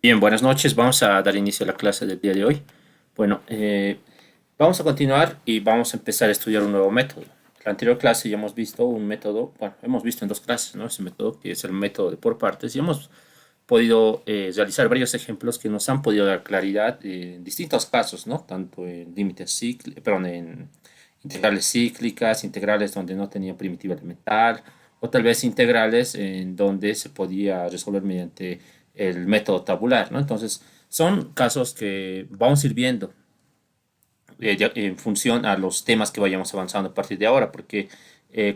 Bien, buenas noches. Vamos a dar inicio a la clase del día de hoy. Bueno, vamos a continuar y vamos a empezar a estudiar un nuevo método. En la anterior clase ya hemos visto un método, bueno, hemos visto en dos clases, ¿no? Ese método que es el método de por partes y hemos podido realizar varios ejemplos que nos han podido dar claridad en distintos casos, ¿no? Tanto en límites cíclicos, perdón, en integrales cíclicas, integrales donde no tenía primitiva elemental, o tal vez integrales en donde se podía resolver mediante el método tabular, ¿no? Entonces, son casos que vamos a ir viendo en función a los temas que vayamos avanzando a partir de ahora, porque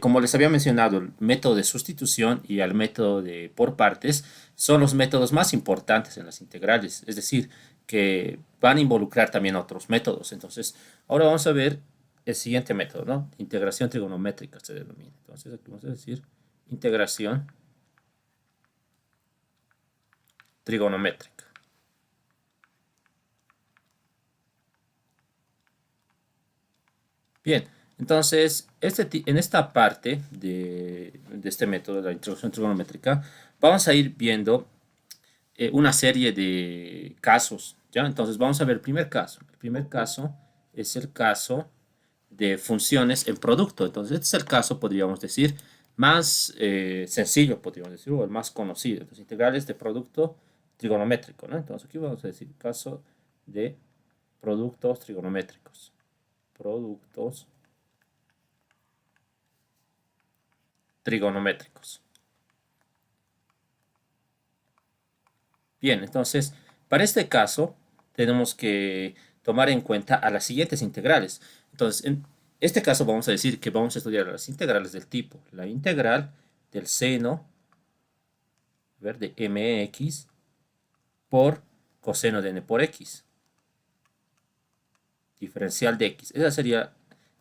como les había mencionado, el método de sustitución y el método de por partes son los métodos más importantes en las integrales, es decir, que van a involucrar también otros métodos. Entonces, ahora vamos a ver el siguiente método, ¿no? Integración trigonométrica se denomina. Entonces, aquí vamos a decir integración trigonométrica. Bien, entonces, en esta parte de este método de la introducción trigonométrica, vamos a ir viendo una serie de casos, ¿ya? Entonces, vamos a ver el primer caso. El primer caso es el caso de funciones en producto. Entonces, este es el caso, podríamos decir, más sencillo, podríamos decir, o el más conocido. Entonces, integrales de producto trigonométrico, ¿no? Entonces, aquí vamos a decir caso de productos trigonométricos. Productos trigonométricos. Bien, entonces, para este caso tenemos que tomar en cuenta a las siguientes integrales. Entonces, en este caso vamos a decir que vamos a estudiar las integrales del tipo, la integral del seno, ver, de mx por coseno de n por x, diferencial de x. Esa sería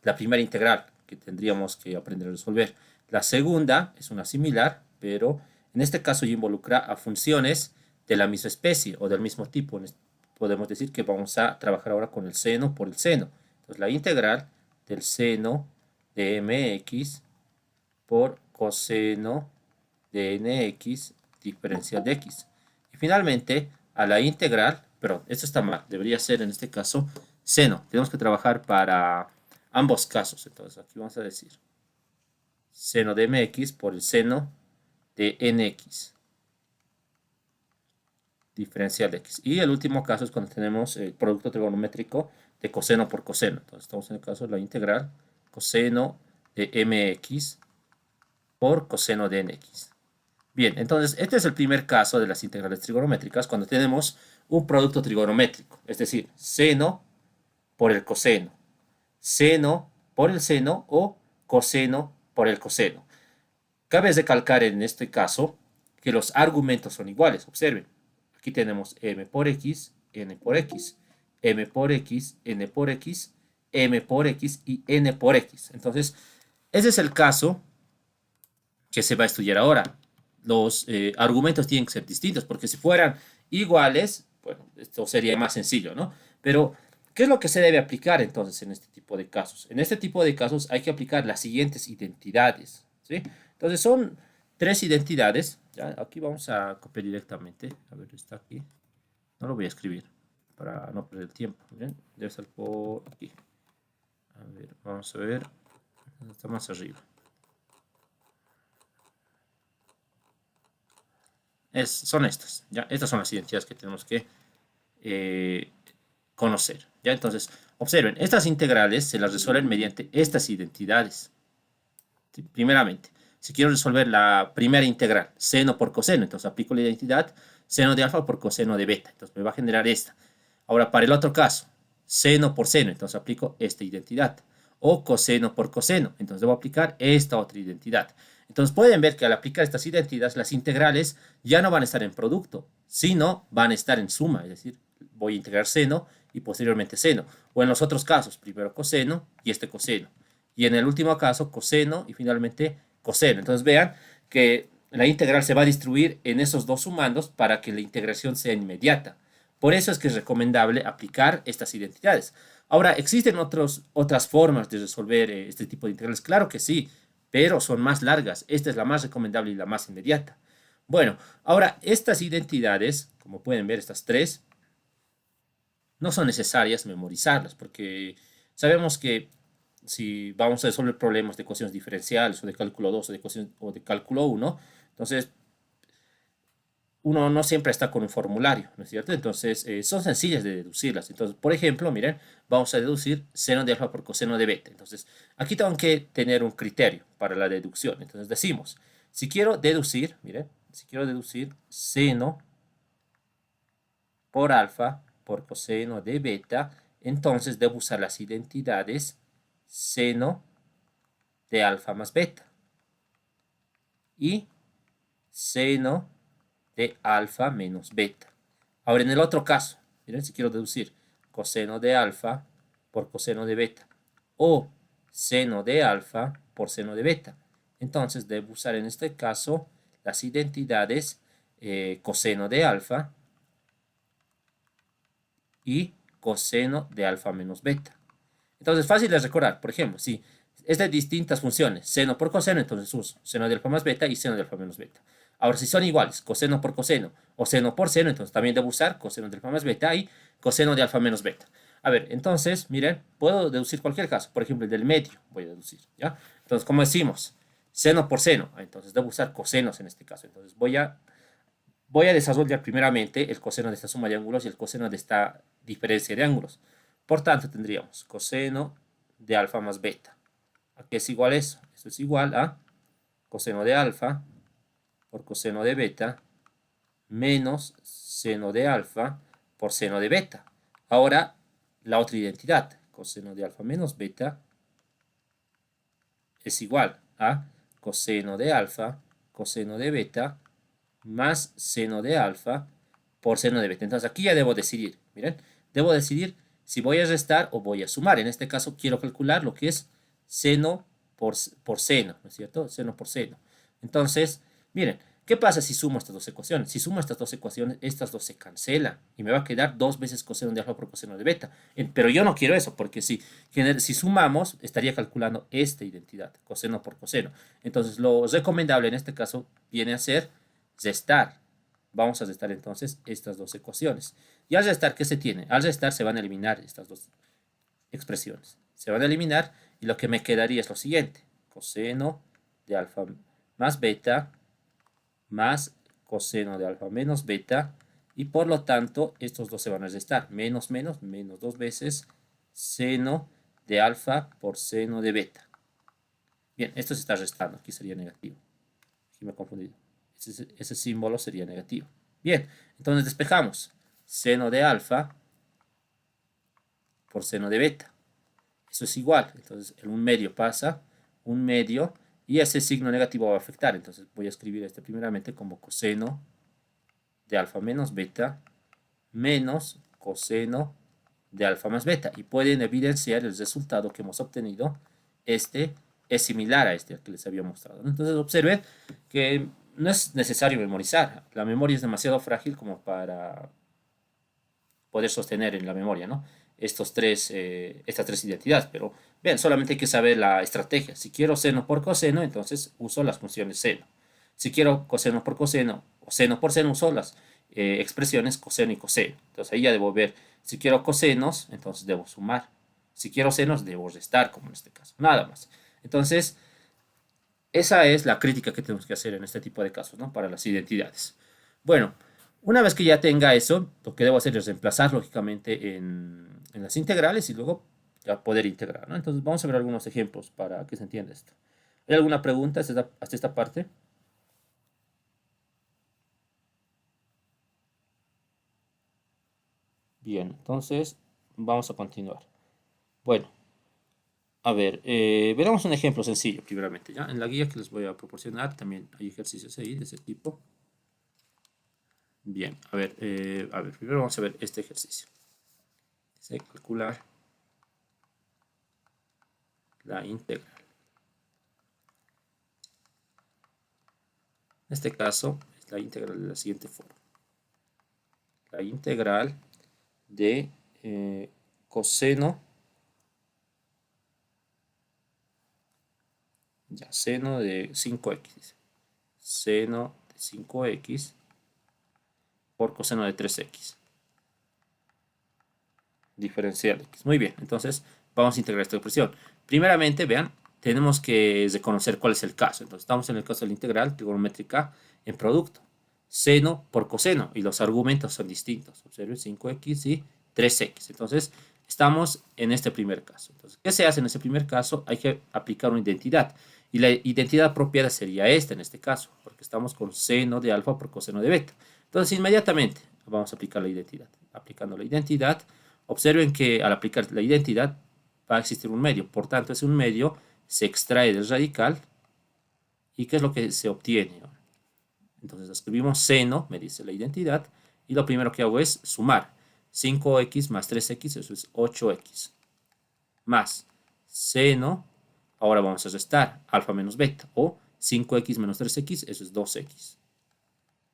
la primera integral que tendríamos que aprender a resolver. La segunda es una similar, pero en este caso ya involucra a funciones de la misma especie o del mismo tipo. Podemos decir que vamos a trabajar ahora con el seno por el seno. Entonces la integral del seno de mx por coseno de nx diferencial de x. Y finalmente, a la integral, perdón, esto está mal, debería ser en este caso seno. Tenemos que trabajar para ambos casos. Entonces aquí vamos a decir seno de mx por el seno de nx diferencial de x. Y el último caso es cuando tenemos el producto trigonométrico de coseno por coseno. Entonces estamos en el caso de la integral coseno de mx por coseno de nx. Bien, entonces este es el primer caso de las integrales trigonométricas cuando tenemos un producto trigonométrico, es decir, seno por el coseno, seno por el seno o coseno por el coseno. Cabe recalcar en este caso que los argumentos son iguales. Observen, aquí tenemos m por x, n por x, m por x, n por x, m por x y n por x. Entonces, ese es el caso que se va a estudiar ahora. Los argumentos tienen que ser distintos, porque si fueran iguales, bueno, esto sería más sencillo, ¿no? Pero, ¿qué es lo que se debe aplicar entonces en este tipo de casos? En este tipo de casos hay que aplicar las siguientes identidades, ¿sí? Entonces son tres identidades, ¿ya? Aquí vamos a copiar directamente, a ver, está aquí, no lo voy a escribir para no perder el tiempo, ¿bien? Debe estar por aquí, a ver, vamos a ver, está más arriba. Son estas, ¿ya? Estas son las identidades que tenemos que eh, conocer, ¿ya? Entonces, observen, estas integrales se las resuelven mediante estas identidades. ¿Sí? Primeramente, si quiero resolver la primera integral, seno por coseno, entonces aplico la identidad seno de alfa por coseno de beta, entonces me va a generar esta. Ahora, para el otro caso, seno por seno, entonces aplico esta identidad. O coseno por coseno, entonces debo aplicar esta otra identidad. Entonces pueden ver que al aplicar estas identidades, las integrales ya no van a estar en producto, sino van a estar en suma, es decir, voy a integrar seno y posteriormente seno. O en los otros casos, primero coseno y este coseno. Y en el último caso, coseno y finalmente coseno. Entonces vean que la integral se va a distribuir en esos dos sumandos para que la integración sea inmediata. Por eso es que es recomendable aplicar estas identidades. Ahora, ¿existen otras formas de resolver este tipo de integrales? Claro que sí, pero son más largas. Esta es la más recomendable y la más inmediata. Bueno, ahora estas identidades, como pueden ver, estas tres, no son necesarias memorizarlas, porque sabemos que si vamos a resolver problemas de ecuaciones diferenciales o de cálculo 2 o de cálculo 1, entonces uno no siempre está con un formulario, ¿no es cierto? Entonces son sencillas de deducirlas. Entonces, por ejemplo, miren, vamos a deducir seno de alfa por coseno de beta. Entonces, aquí tengo que tener un criterio para la deducción. Entonces decimos, si quiero deducir, miren, si quiero deducir seno por alfa por coseno de beta, entonces debo usar las identidades seno de alfa más beta y seno de alfa menos beta. Ahora, en el otro caso, miren, si quiero deducir coseno de alfa por coseno de beta o seno de alfa por seno de beta, entonces debo usar en este caso las identidades coseno de alfa y coseno de alfa menos beta. Entonces, fácil de recordar. Por ejemplo, si es de distintas funciones, seno por coseno, entonces uso seno de alfa más beta y seno de alfa menos beta. Ahora, si son iguales, coseno por coseno o seno por seno, entonces también debo usar coseno de alfa más beta y coseno de alfa menos beta. A ver, entonces, miren, puedo deducir cualquier caso. Por ejemplo, el del medio voy a deducir, ¿ya? Entonces, como decimos, seno por seno, entonces debo usar cosenos en este caso. Entonces, voy a desarrollar primeramente el coseno de esta suma de ángulos y el coseno de esta diferencia de ángulos. Por tanto, tendríamos coseno de alfa más beta. ¿A qué es igual eso? Eso es igual a coseno de alfa por coseno de beta menos seno de alfa por seno de beta. Ahora, la otra identidad, coseno de alfa menos beta, es igual a coseno de alfa coseno de beta más seno de alfa por seno de beta. Entonces aquí ya debo decidir, miren, debo decidir si voy a restar o voy a sumar. En este caso quiero calcular lo que es seno por seno, ¿no es cierto? Seno por seno. Entonces, miren, ¿qué pasa si sumo estas dos ecuaciones? Si sumo estas dos ecuaciones, estas dos se cancelan y me va a quedar dos veces coseno de alfa por coseno de beta. Pero yo no quiero eso, porque si sumamos, estaría calculando esta identidad, coseno por coseno. Entonces, lo recomendable en este caso viene a ser restar. Vamos a restar entonces estas dos ecuaciones. Y al restar, ¿qué se tiene? Al restar se van a eliminar estas dos expresiones. Se van a eliminar y lo que me quedaría es lo siguiente. Coseno de alfa más beta más coseno de alfa menos beta. Y por lo tanto, estos dos se van a restar. Menos, menos, menos dos veces seno de alfa por seno de beta. Bien, esto se está restando. Aquí sería negativo. Aquí me he confundido. Ese símbolo sería negativo. Bien, entonces despejamos. Seno de alfa por seno de beta. Eso es igual. Entonces, en un medio pasa un medio y ese signo negativo va a afectar. Entonces, voy a escribir este primeramente como coseno de alfa menos beta menos coseno de alfa más beta. Y pueden evidenciar el resultado que hemos obtenido. Este es similar a este que les había mostrado. Entonces, observen que no es necesario memorizar. La memoria es demasiado frágil como para poder sostener en la memoria, ¿no? Estas tres identidades, pero vean, solamente hay que saber la estrategia. Si quiero seno por coseno, entonces uso las funciones seno. Si quiero coseno por coseno o seno por seno, uso las expresiones coseno y coseno. Entonces ahí ya debo ver, si quiero cosenos, entonces debo sumar. Si quiero senos, debo restar, como en este caso. Nada más. Entonces, esa es la crítica que tenemos que hacer en este tipo de casos, ¿no? Para las identidades. Bueno, una vez que ya tenga eso, lo que debo hacer es reemplazar lógicamente en las integrales y luego ya poder integrar, ¿no? Entonces vamos a ver algunos ejemplos para que se entienda esto. ¿Hay alguna pregunta hasta esta parte? Bien, entonces vamos a continuar. Bueno, a ver, veremos un ejemplo sencillo primeramente, ¿ya? En la guía que les voy a proporcionar también hay ejercicios ahí de ese tipo. Bien, a ver, primero vamos a ver este ejercicio. Dice calcular la integral. En este caso, es la integral de la siguiente forma. La integral de coseno, ya, seno de 5x, dice. Seno de 5x por coseno de 3x. Diferencial de x. Muy bien, entonces vamos a integrar esta expresión. Primeramente, vean, tenemos que reconocer cuál es el caso. Entonces estamos en el caso de la integral trigonométrica en producto. Seno por coseno y los argumentos son distintos. Observen 5x y 3x. Entonces estamos en este primer caso. Entonces, ¿qué se hace en este primer caso? Hay que aplicar una identidad. Y la identidad apropiada sería esta en este caso, porque estamos con seno de alfa por coseno de beta. Entonces inmediatamente vamos a aplicar la identidad. Aplicando la identidad, observen que al aplicar la identidad va a existir un medio. Por tanto, ese un medio se extrae del radical. ¿Y qué es lo que se obtiene? Entonces escribimos seno, me dice la identidad, y lo primero que hago es sumar. 5x más 3x, eso es 8x. Más seno, ahora vamos a restar alfa menos beta, o 5x menos 3x, eso es 2x.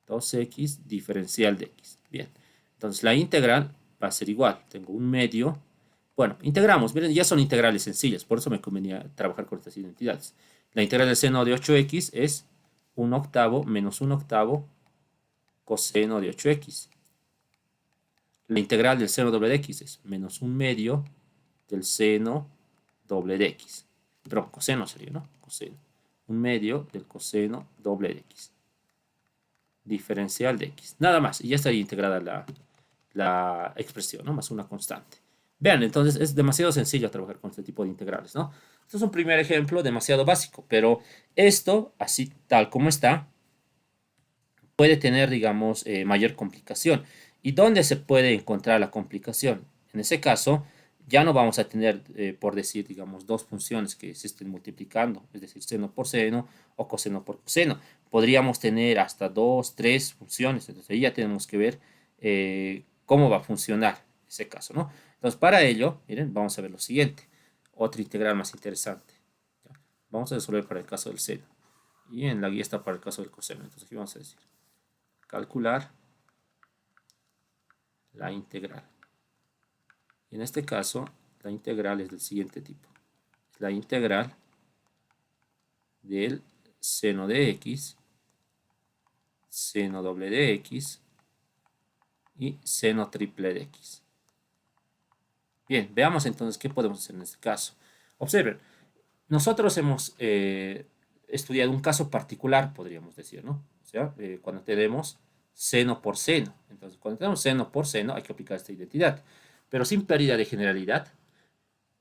2x diferencial de x. Bien, entonces la integral va a ser igual. Tengo un medio. Bueno, integramos. Miren, ya son integrales sencillas, por eso me convenía trabajar con estas identidades. La integral del seno de 8x es 1 octavo menos 1 octavo coseno de 8x. La integral del seno doble de x es menos 1 medio del seno doble de x. Pero coseno sería, ¿no? Coseno. 1 medio del coseno doble de x. Diferencial de x. Nada más. Y ya estaría integrada la expresión, ¿no? Más una constante. Vean, entonces es demasiado sencillo trabajar con este tipo de integrales, ¿no? Este es un primer ejemplo demasiado básico, pero esto, así tal como está, puede tener, digamos, mayor complicación. ¿Y dónde se puede encontrar la complicación? En ese caso, ya no vamos a tener, por decir, digamos, dos funciones que se estén multiplicando, es decir, seno por seno o coseno por coseno. Podríamos tener hasta 2, 3 funciones, entonces ahí ya tenemos que ver cómo va a funcionar ese caso, ¿no? Entonces, para ello, miren, vamos a ver lo siguiente. Otra integral más interesante. ¿Ya? Vamos a resolver para el caso del seno. Y en la guía está para el caso del coseno. Entonces, aquí vamos a decir, calcular la integral. Y en este caso, la integral es del siguiente tipo. La integral del seno de x, seno doble de x y seno triple de x. Bien, veamos entonces qué podemos hacer en este caso. Observen, nosotros hemos estudiado un caso particular, podríamos decir, ¿no? O sea, cuando tenemos seno por seno. Entonces, cuando tenemos seno por seno, hay que aplicar esta identidad. Pero sin pérdida de generalidad,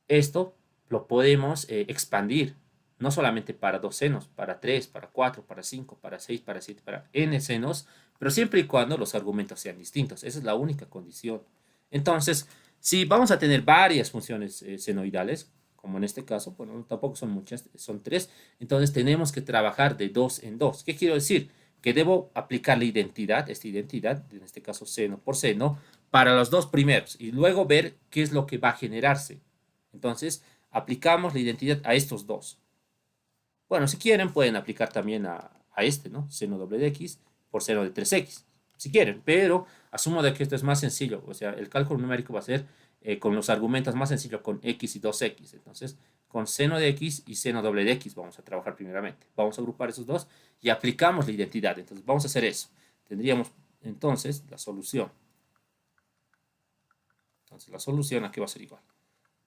esto lo podemos expandir, no solamente para dos senos, para 3, para 4, para 5, para 6, para 7, para n senos, pero siempre y cuando los argumentos sean distintos. Esa es la única condición. Entonces, si vamos a tener varias funciones senoidales, como en este caso, bueno, tampoco son muchas, son 3, entonces tenemos que trabajar de 2 en 2. ¿Qué quiero decir? Que debo aplicar la identidad, esta identidad, en este caso seno por seno, para los dos primeros y luego ver qué es lo que va a generarse. Entonces, aplicamos la identidad a estos dos. Bueno, si quieren, pueden aplicar también a este, ¿no? Seno doble de x por seno de 3x, si quieren, pero asumo de que esto es más sencillo, o sea, el cálculo numérico va a ser con los argumentos más sencillos, con x y 2x. Entonces, con seno de x y seno doble de x vamos a trabajar primeramente. Vamos a agrupar esos dos y aplicamos la identidad. Entonces, vamos a hacer eso. Tendríamos entonces la solución. Entonces, la solución aquí va a ser igual.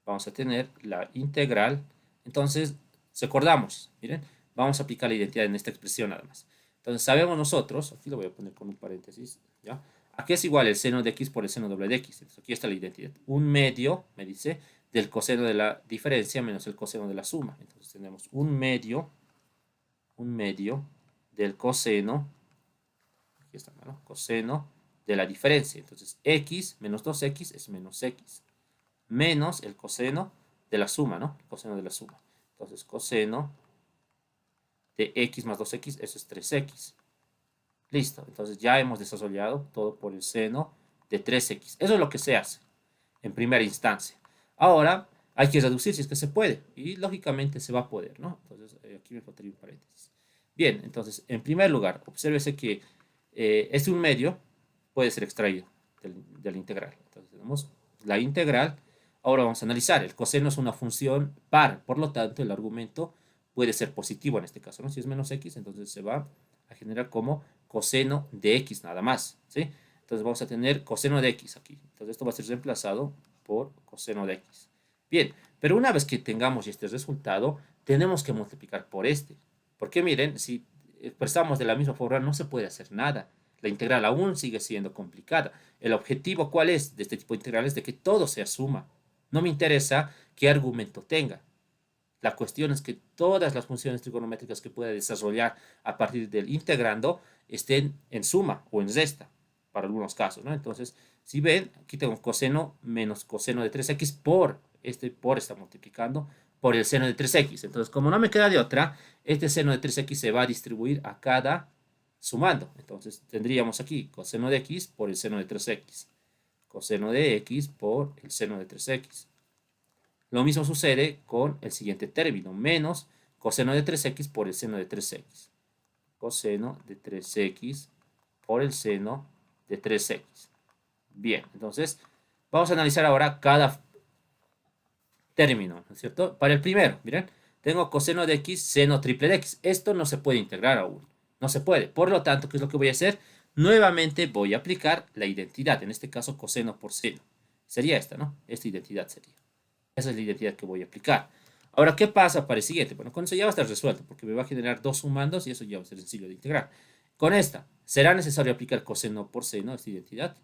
Vamos a tener la integral. Entonces, recordamos, miren, vamos a aplicar la identidad en esta expresión nada más. Entonces, sabemos nosotros, aquí lo voy a poner con un paréntesis, ¿ya? Aquí es igual el seno de x por el seno doble de x. Entonces, aquí está la identidad. Un medio, me dice, del coseno de la diferencia menos el coseno de la suma. Entonces, tenemos un medio del coseno, aquí está, ¿no? Coseno de la diferencia. Entonces, x menos 2x es menos x. Menos el coseno de la suma, ¿no? El coseno de la suma. Entonces, coseno de x más 2x, eso es 3x. Listo. Entonces, ya hemos desarrollado todo por el seno de 3x. Eso es lo que se hace en primera instancia. Ahora, hay que reducir si es que se puede. Y, lógicamente, se va a poder, ¿no? Entonces, aquí me faltaría un paréntesis. Bien, entonces, en primer lugar, obsérvese que este un medio puede ser extraído de la integral. Entonces, tenemos la integral. Ahora vamos a analizar. El coseno es una función par, por lo tanto, el argumento puede ser positivo en este caso, ¿no? Si es menos x, entonces se va a generar como coseno de x nada más, ¿sí? Entonces vamos a tener coseno de x aquí. Entonces esto va a ser reemplazado por coseno de x. Bien, pero una vez que tengamos este resultado, tenemos que multiplicar por este. Porque miren, si expresamos de la misma forma, no se puede hacer nada. La integral aún sigue siendo complicada. El objetivo, ¿cuál es de este tipo de integrales? De que todo sea suma. No me interesa qué argumento tenga. La cuestión es que todas las funciones trigonométricas que pueda desarrollar a partir del integrando estén en suma o en resta, para algunos casos, ¿no? Entonces, si ven, aquí tengo coseno menos coseno de 3x por está multiplicando por el seno de 3x. Entonces, como no me queda de otra, este seno de 3x se va a distribuir a cada sumando. Entonces, tendríamos aquí coseno de x por el seno de 3x. Coseno de x por el seno de 3x. Lo mismo sucede con el siguiente término, menos coseno de 3x por el seno de 3x. Coseno de 3x por el seno de 3x. Bien, entonces vamos a analizar ahora cada término, ¿no es cierto? Para el primero, miren, tengo coseno de x, seno triple de x. Esto no se puede integrar aún, no se puede. Por lo tanto, ¿qué es lo que voy a hacer? Nuevamente voy a aplicar la identidad, en este caso coseno por seno. Sería esta, ¿no? Esta identidad sería. Esa es la identidad que voy a aplicar. Ahora, ¿qué pasa para el siguiente? Bueno, con eso ya va a estar resuelto, porque me va a generar dos sumandos y eso ya va a ser sencillo de integrar. Con esta, ¿será necesario aplicar coseno por seno, esta identidad?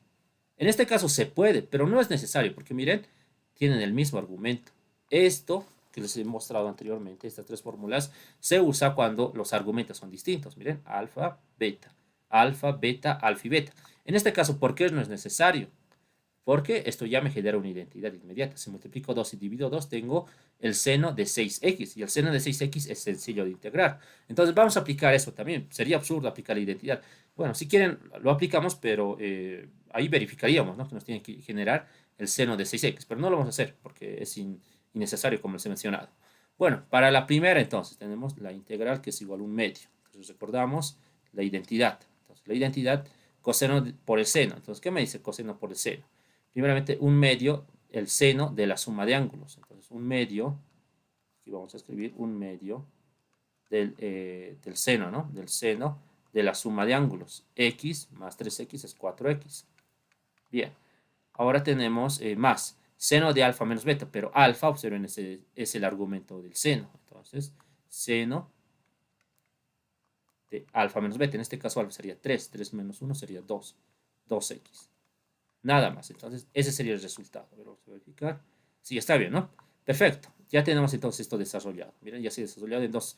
En este caso se puede, pero no es necesario, porque miren, tienen el mismo argumento. Esto que les he mostrado anteriormente, estas tres fórmulas, se usa cuando los argumentos son distintos. Miren, alfa, beta, alfa, y beta. En este caso, ¿por qué no es necesario? Porque esto ya me genera una identidad inmediata. Si multiplico 2 y divido 2, tengo el seno de 6x. Y el seno de 6x es sencillo de integrar. Entonces vamos a aplicar eso también. Sería absurdo aplicar la identidad. Bueno, si quieren, lo aplicamos, pero ahí verificaríamos, ¿no? Que nos tiene que generar el seno de 6x. Pero no lo vamos a hacer porque es innecesario, como les he mencionado. Bueno, para la primera, entonces, tenemos la integral que es igual a un medio. Entonces recordamos la identidad. Entonces, la identidad, coseno por el seno. Entonces, ¿qué me dice coseno por el seno? Primeramente, un medio, el seno de la suma de ángulos. Entonces, un medio, aquí vamos a escribir un medio del seno, ¿no? Del seno de la suma de ángulos. X más 3x es 4x. Bien, ahora tenemos más seno de alfa menos beta, pero alfa, observen, es el argumento del seno. Entonces, seno de alfa menos beta, en este caso alfa sería 3, 3 menos 1 sería 2, 2x. Nada más. Entonces, ese sería el resultado. A ver, vamos a verificar. Sí, está bien, ¿no? Perfecto. Ya tenemos entonces esto desarrollado. Miren, ya se ha desarrollado en dos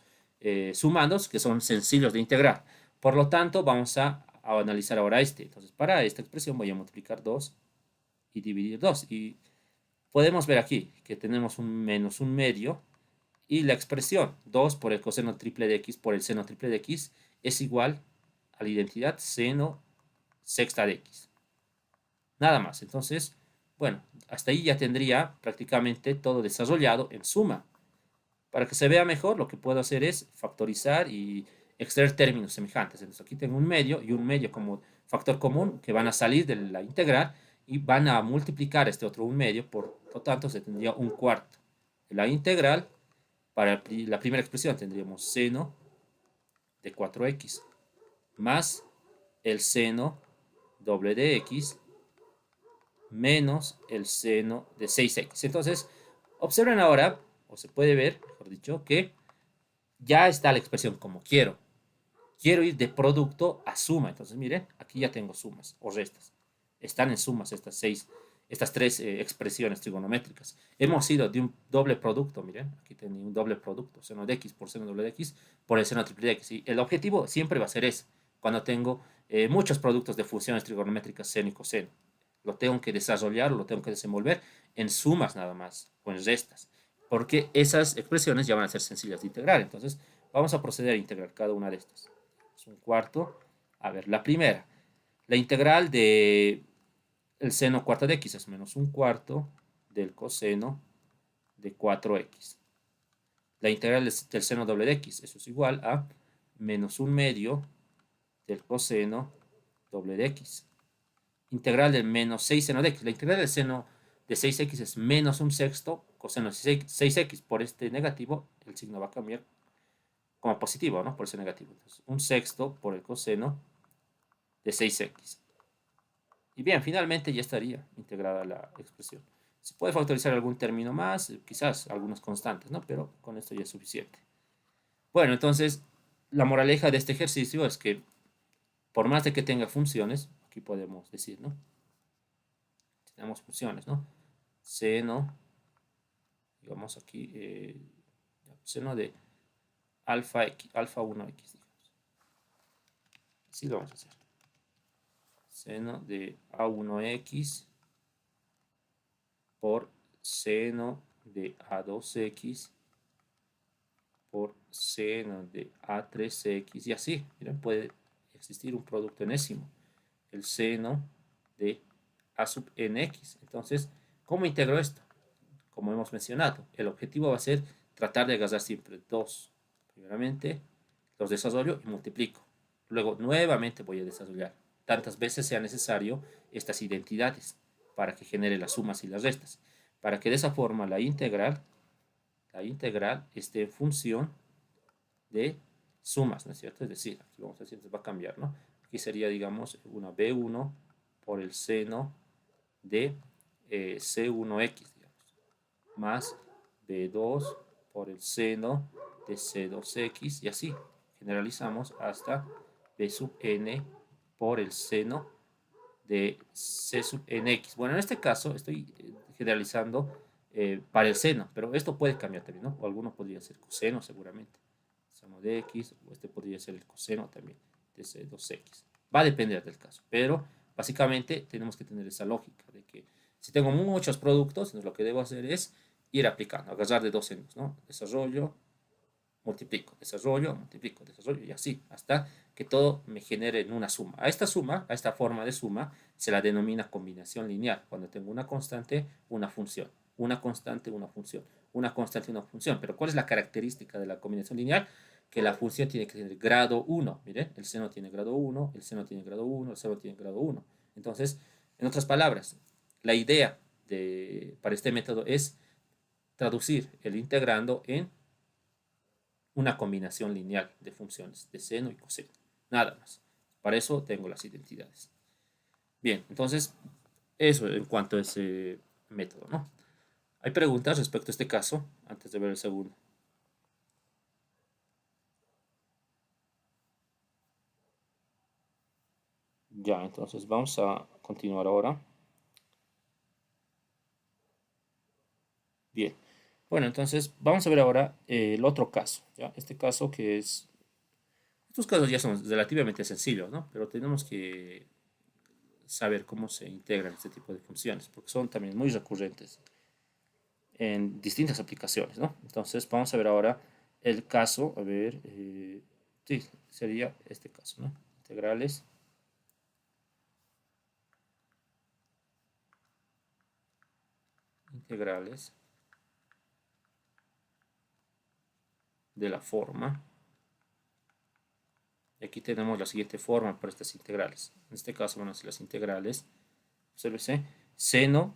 sumandos que son sencillos de integrar. Por lo tanto, vamos a analizar ahora este. Entonces, para esta expresión voy a multiplicar 2 y dividir 2. Y podemos ver aquí que tenemos un menos un medio y la expresión 2 por el coseno triple de x por el seno triple de x es igual a la identidad seno sexta de x. Nada más. Entonces, bueno, hasta ahí ya tendría prácticamente todo desarrollado en suma. Para que se vea mejor, lo que puedo hacer es factorizar y extraer términos semejantes. Entonces, aquí tengo un medio y un medio como factor común que van a salir de la integral y van a multiplicar este otro un medio, por lo tanto, se tendría un cuarto. La integral, para la primera expresión, tendríamos seno de 4x más el seno doble de x menos el seno de 6x. Entonces, observen ahora, o se puede ver, mejor dicho, que ya está la expresión como quiero. Quiero ir de producto a suma. Entonces, miren, aquí ya tengo sumas o restas. Están en sumas estas tres expresiones trigonométricas. Hemos ido de un doble producto, miren, aquí tengo un doble producto, seno de x por seno doble de x por el seno triple de x. Y el objetivo siempre va a ser ese, cuando tengo muchos productos de funciones trigonométricas seno y coseno. Lo tengo que desarrollar, lo tengo que desenvolver en sumas nada más, o en restas, porque esas expresiones ya van a ser sencillas de integrar. Entonces, vamos a proceder a integrar cada una de estas. Es un cuarto. A ver, la primera, la integral de el seno cuarta de x es menos un cuarto del coseno de 4x. La integral del seno doble de x, eso es igual a menos un medio del coseno doble de x. Integral del menos 6 seno de x. La integral del seno de 6x es menos un sexto coseno de 6x. Por este negativo, el signo va a cambiar como positivo, ¿no? Por ese negativo. Entonces, un sexto por el coseno de 6x. Y bien, finalmente ya estaría integrada la expresión. Se puede factorizar algún término más, quizás algunas constantes, ¿no? Pero con esto ya es suficiente. Bueno, entonces, la moraleja de este ejercicio es que por más de que tenga funciones, aquí podemos decir, ¿no? Tenemos funciones, ¿no? Seno, digamos aquí, seno de alfa x, alfa 1x, digamos. Así lo vamos a hacer. Seno de A1x por seno de A2x por seno de A3x y así. Miren, puede existir un producto enésimo, el seno de A sub nx. Entonces, ¿cómo integro esto? Como hemos mencionado, el objetivo va a ser tratar de agarrar siempre dos. Primeramente, los desarrollo y multiplico. Luego, nuevamente voy a desarrollar tantas veces sea necesario estas identidades para que genere las sumas y las restas. Para que de esa forma la integral esté en función de sumas, ¿no es cierto? Es decir, aquí vamos a decir, va a cambiar, ¿no? Aquí sería, digamos, una B1 por el seno de C1x, digamos, más B2 por el seno de C2x y así. Generalizamos hasta B sub n por el seno de C sub nx. Bueno, en este caso estoy generalizando para el seno, pero esto puede cambiar también, ¿no? O alguno podría ser coseno seguramente. Seno de x, o este podría ser el coseno también de C2x. Va a depender del caso, pero básicamente tenemos que tener esa lógica de que si tengo muchos productos, entonces lo que debo hacer es ir aplicando, agarrar de dos senos, ¿no? Desarrollo, multiplico, desarrollo, multiplico, desarrollo y así, hasta que todo me genere en una suma. A esta forma de suma, se la denomina combinación lineal, cuando tengo una constante, una función, una constante, una función, una constante, una función. Pero ¿cuál es la característica de la combinación lineal? Que la función tiene que tener grado 1. Miren, el seno tiene grado 1, el seno tiene grado 1, el seno tiene grado 1. Entonces, en otras palabras, la idea para este método es traducir el integrando en una combinación lineal de funciones de seno y coseno. Nada más. Para eso tengo las identidades. Bien, entonces, eso en cuanto a ese método, ¿no? ¿Hay preguntas respecto a este caso antes de ver el segundo? Ya, entonces vamos a continuar ahora. Bien. Bueno, entonces vamos a ver ahora el otro caso, ¿ya? Este caso que es... Estos casos ya son relativamente sencillos, ¿no? Pero tenemos que saber cómo se integran este tipo de funciones, porque son también muy recurrentes en distintas aplicaciones, ¿no? Entonces vamos a ver ahora el caso, a ver, sí, sería este caso, ¿no? Integrales integrales de la forma. Y aquí tenemos la siguiente forma para estas integrales. En este caso van a ser las integrales, obsérvese, seno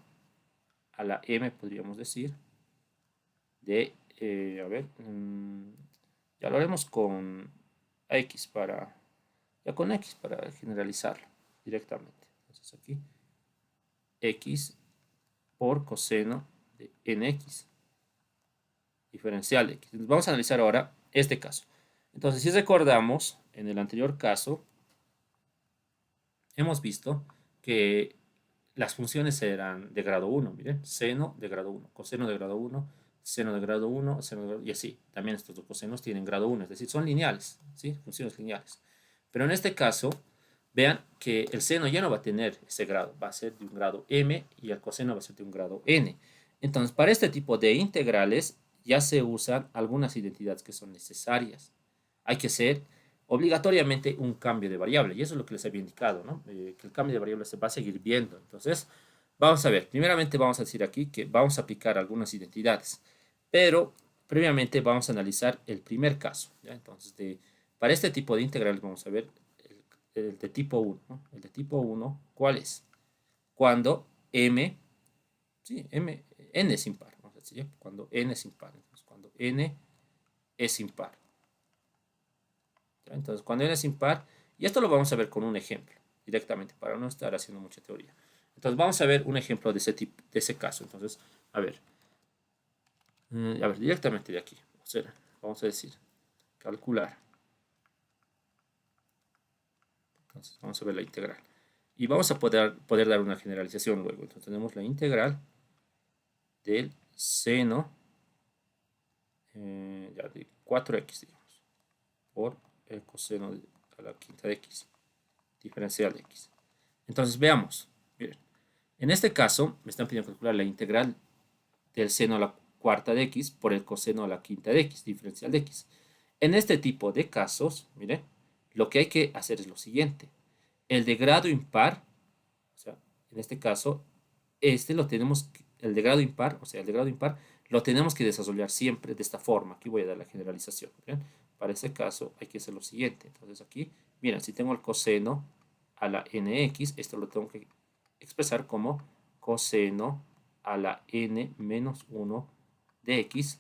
a la m, podríamos decir, de, a ver, ya lo haremos con x para, ya con x para generalizarlo directamente. Entonces aquí, x por coseno de nx, diferencial de x. Entonces vamos a analizar ahora este caso. Entonces, si recordamos, en el anterior caso, hemos visto que las funciones eran de grado 1, miren, seno de grado 1, coseno de grado 1, seno de grado 1, seno de grado 1, y así. También estos dos cosenos tienen grado 1, es decir, son lineales, ¿sí? Funciones lineales. Pero en este caso, vean que el seno ya no va a tener ese grado, va a ser de un grado m y el coseno va a ser de un grado n. Entonces, para este tipo de integrales ya se usan algunas identidades que son necesarias. Hay que ser obligatoriamente un cambio de variable. Y eso es lo que les había indicado, ¿no? Que el cambio de variable se va a seguir viendo. Entonces, vamos a ver. Primeramente vamos a decir aquí que vamos a aplicar algunas identidades. Pero, previamente vamos a analizar el primer caso, ¿ya? Entonces, para este tipo de integrales vamos a ver el de tipo 1, ¿no? El de tipo 1, ¿cuál es? Cuando m, sí, n es impar. Vamos a decir, ¿ya? Cuando n es impar. Entonces, cuando n es impar. Entonces, cuando n es impar, y esto lo vamos a ver con un ejemplo. directamente para no estar haciendo mucha teoría. Entonces vamos a ver un ejemplo de ese tipo, de ese caso. Entonces, a ver, directamente de aquí. O sea, vamos a decir, calcular. Entonces vamos a ver la integral. Y vamos a poder dar una generalización luego. Entonces tenemos la integral del seno ya de 4x, digamos, por el coseno a la quinta de x, diferencial de x. Entonces veamos, miren, en este caso me están pidiendo calcular la integral del seno a la cuarta de x por el coseno a la quinta de x, diferencial de x. En este tipo de casos, miren, lo que hay que hacer es lo siguiente. El de grado impar, o sea, en este caso, el de grado impar, o sea, el de grado impar, lo tenemos que desarrollar siempre de esta forma. Aquí voy a dar la generalización. ¿Bien? Para ese caso hay que hacer lo siguiente. Entonces aquí, miren, si tengo el coseno a la nx, esto lo tengo que expresar como coseno a la n menos 1 de x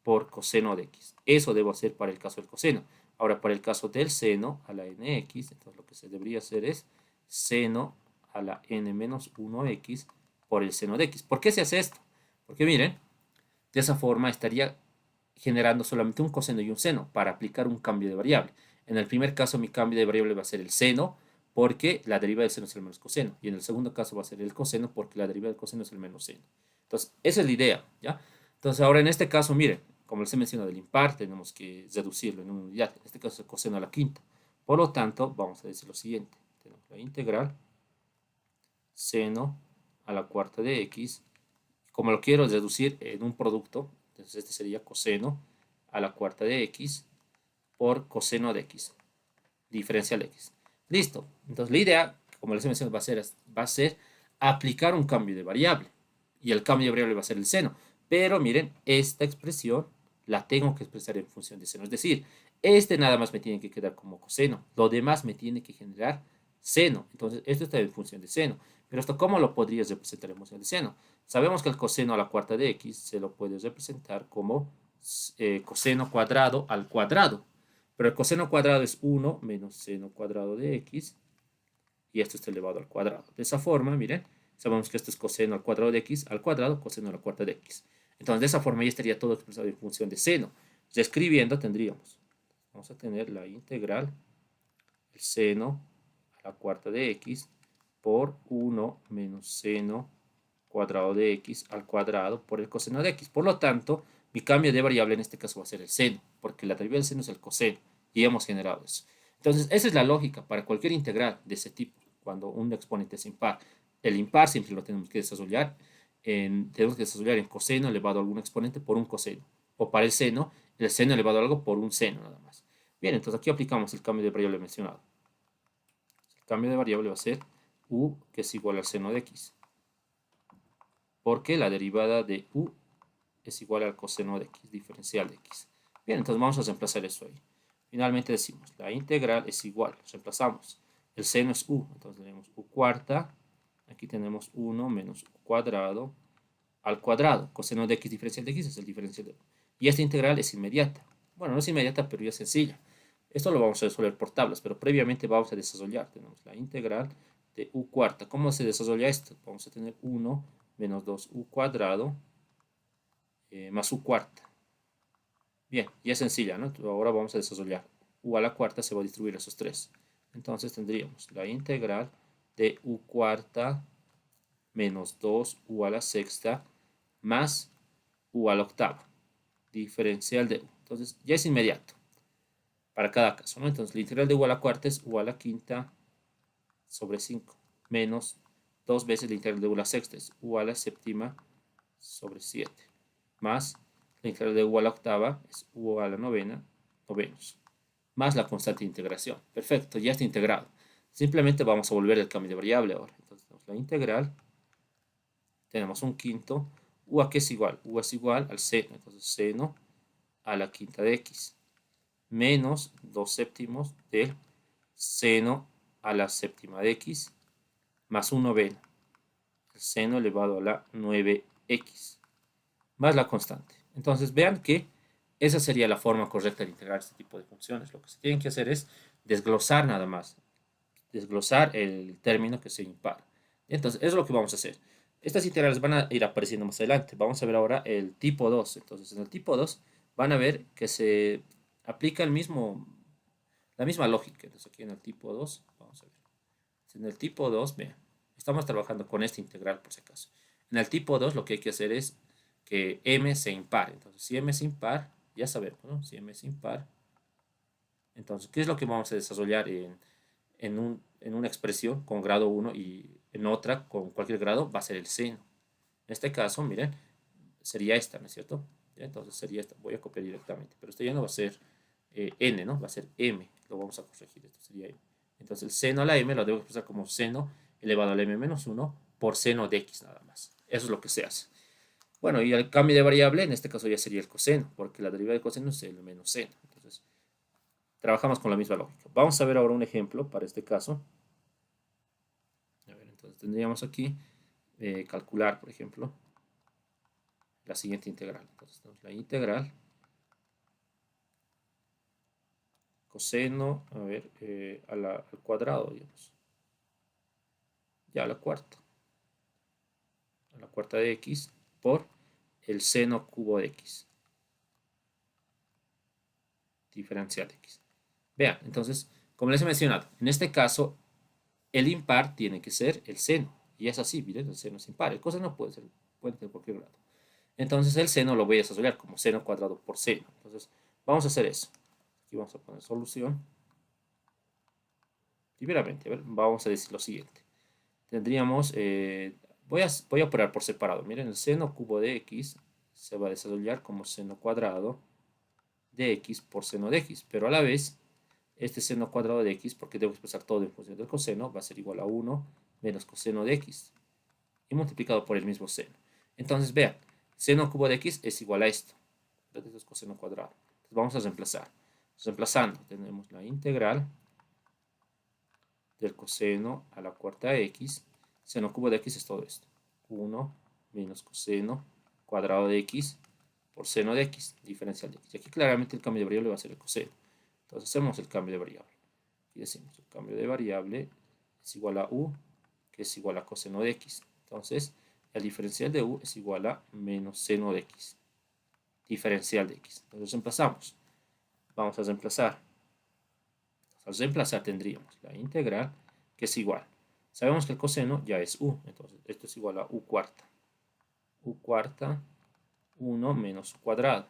por coseno de x. Eso debo hacer para el caso del coseno. Ahora, para el caso del seno a la nx, entonces lo que se debería hacer es seno a la n menos 1x por el seno de x. ¿Por qué se hace esto? Porque miren, de esa forma estaría generando solamente un coseno y un seno para aplicar un cambio de variable. En el primer caso mi cambio de variable va a ser el seno porque la derivada del seno es el menos coseno. Y en el segundo caso va a ser el coseno porque la derivada del coseno es el menos seno. Entonces, esa es la idea, ¿ya? Entonces, ahora en este caso, miren, como les he mencionado del impar, tenemos que reducirlo en una unidad. En este caso es el coseno a la quinta. Por lo tanto, vamos a decir lo siguiente. Tenemos la integral seno a la cuarta de x. Como lo quiero reducir en un producto, entonces este sería coseno a la cuarta de x por coseno de x, diferencial de x. Listo. Entonces la idea, como les he mencionado, va a ser aplicar un cambio de variable. Y el cambio de variable va a ser el seno. Pero miren, esta expresión la tengo que expresar en función de seno. Es decir, este nada más me tiene que quedar como coseno. Lo demás me tiene que generar seno. Entonces, esto está en función de seno. Pero esto, ¿cómo lo podrías representar en función de seno? Sabemos que el coseno a la cuarta de x se lo puede representar como coseno cuadrado al cuadrado. Pero el coseno cuadrado es 1 menos seno cuadrado de x. Y esto está elevado al cuadrado. De esa forma, miren, sabemos que esto es coseno al cuadrado de x al cuadrado, coseno a la cuarta de x. Entonces, de esa forma ya estaría todo expresado en función de seno. Escribiendo tendríamos, vamos a tener la integral, el seno a la cuarta de x por 1 menos seno cuadrado de x al cuadrado por el coseno de x. Por lo tanto, mi cambio de variable en este caso va a ser el seno, porque la derivada del seno es el coseno, y hemos generado eso. Entonces, esa es la lógica para cualquier integral de ese tipo, cuando un exponente es impar. El impar siempre lo tenemos que desarrollar en coseno elevado a algún exponente por un coseno, o para el seno elevado a algo por un seno nada más. Bien, entonces aquí aplicamos el cambio de variable mencionado. El cambio de variable va a ser u, que es igual al seno de x, porque la derivada de u es igual al coseno de x, diferencial de x. Bien, entonces vamos a reemplazar eso ahí. Finalmente decimos, la integral es igual, reemplazamos. El seno es u, entonces tenemos u cuarta, aquí tenemos 1 menos u cuadrado al cuadrado. Coseno de x diferencial de x es el diferencial de u. Y esta integral es inmediata. Bueno, no es inmediata, pero ya es sencilla. Esto lo vamos a resolver por tablas, pero previamente vamos a desarrollar. Tenemos la integral de u cuarta. ¿Cómo se desarrolla esto? Vamos a tener 1 menos 2u cuadrado más u cuarta. Bien, ya es sencilla, ¿no? Ahora vamos a desarrollar. U a la cuarta se va a distribuir a esos tres. Entonces tendríamos la integral de u cuarta menos 2u a la sexta más u a la octava. Diferencial de u. Entonces ya es inmediato para cada caso, ¿no? Entonces la integral de u a la cuarta es u a la quinta sobre 5 menos 2 veces la integral de u a la sexta es u a la séptima sobre 7 más la integral de u a la octava es u a la novena, novenos, más la constante de integración. Perfecto, ya está integrado. Simplemente vamos a volver el cambio de variable ahora. Entonces tenemos la integral, tenemos un quinto, u a qué es igual, u es igual al seno, entonces seno a la quinta de x, menos 2 séptimos del seno a la séptima de x, más un noveno, el seno elevado a la 9x, más la constante. Entonces vean que esa sería la forma correcta de integrar este tipo de funciones. Lo que se tienen que hacer es desglosar nada más. desglosar el término que sea impar. Entonces, eso es lo que vamos a hacer. Estas integrales van a ir apareciendo más adelante. Vamos a ver ahora el tipo 2. Entonces, en el tipo 2 van a ver que se aplica la misma lógica. Entonces, aquí en el tipo 2, vamos a ver. En el tipo 2, vean, estamos trabajando con esta integral por si acaso. En el tipo 2 lo que hay que hacer es que m sea impar. Entonces, si m es impar, ya sabemos, ¿no? Si m es impar, entonces, ¿qué es lo que vamos a desarrollar en una expresión con grado 1 y en otra con cualquier grado? Va a ser el seno. En este caso, miren, sería esta, ¿no es cierto? ¿Ya? Entonces sería esta. Voy a copiar directamente, pero esto ya no va a ser n, ¿no? Va a ser m. Lo vamos a corregir. Esto sería m. Entonces el seno a la m lo debo expresar como seno elevado al m menos 1 por seno de x nada más. Eso es lo que se hace. Bueno, y el cambio de variable, en este caso ya sería el coseno, porque la derivada de coseno es el menos seno. Entonces, trabajamos con la misma lógica. Vamos a ver ahora un ejemplo para este caso. A ver, entonces tendríamos aquí calcular, por ejemplo, la siguiente integral. Entonces tenemos la integral coseno, a ver, al cuadrado, digamos. Ya a la cuarta de x por el seno cubo de x. Diferencial de x. Vean, entonces, como les he mencionado, en este caso, el impar tiene que ser el seno. Y es así, miren, el seno es impar. El coseno puede tener cualquier grado. Entonces, el seno lo voy a desarrollar como seno cuadrado por seno. Entonces, vamos a hacer eso. Aquí vamos a poner solución. Primeramente, a ver, vamos a decir lo siguiente. Tendríamos, voy a operar por separado. Miren, el seno cubo de x se va a desarrollar como seno cuadrado de x por seno de x, pero a la vez este seno cuadrado de x, porque debo expresar todo en función del coseno, va a ser igual a 1 menos coseno de x y multiplicado por el mismo seno. Entonces vean, seno cubo de x es igual a esto. Esto es coseno cuadrado. Entonces vamos a reemplazar. Reemplazando, tenemos la integral del coseno a la cuarta de x. Seno cubo de x es todo esto. 1 menos coseno cuadrado de x por seno de x, diferencial de x. Y aquí claramente el cambio de variable va a ser el coseno. Entonces hacemos el cambio de variable. Y decimos, el cambio de variable es igual a u, que es igual a coseno de x. Entonces, el diferencial de u es igual a menos seno de x. Diferencial de x. Entonces reemplazamos. Vamos a reemplazar. Al reemplazar tendríamos la integral, que es igual. Sabemos que el coseno ya es u. Entonces, esto es igual a u cuarta. U cuarta, 1 menos u cuadrado.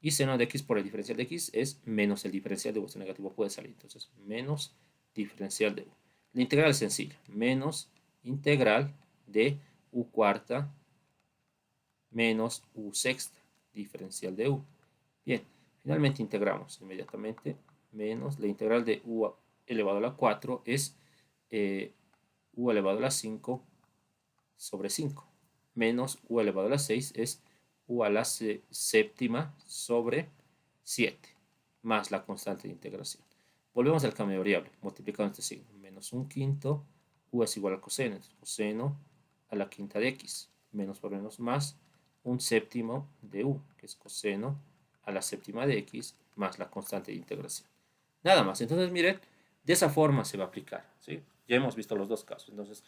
Y seno de x por el diferencial de x es menos el diferencial de u. Este negativo puede salir. Entonces, menos diferencial de u. La integral es sencilla. Menos integral de u cuarta menos u sexta. Diferencial de u. Bien, finalmente integramos inmediatamente. Menos la integral de u elevado a la 4 es u elevado a la 5 sobre 5. Menos u elevado a la 6 es u a la séptima sobre 7, más la constante de integración. Volvemos al cambio de variable, multiplicando este signo. Menos un quinto, u es igual al coseno. Entonces, coseno a la quinta de x, menos por menos más, un séptimo de u, que es coseno a la séptima de x, más la constante de integración. Nada más. Entonces, miren, de esa forma se va a aplicar, ¿sí? Ya hemos visto los dos casos. Entonces,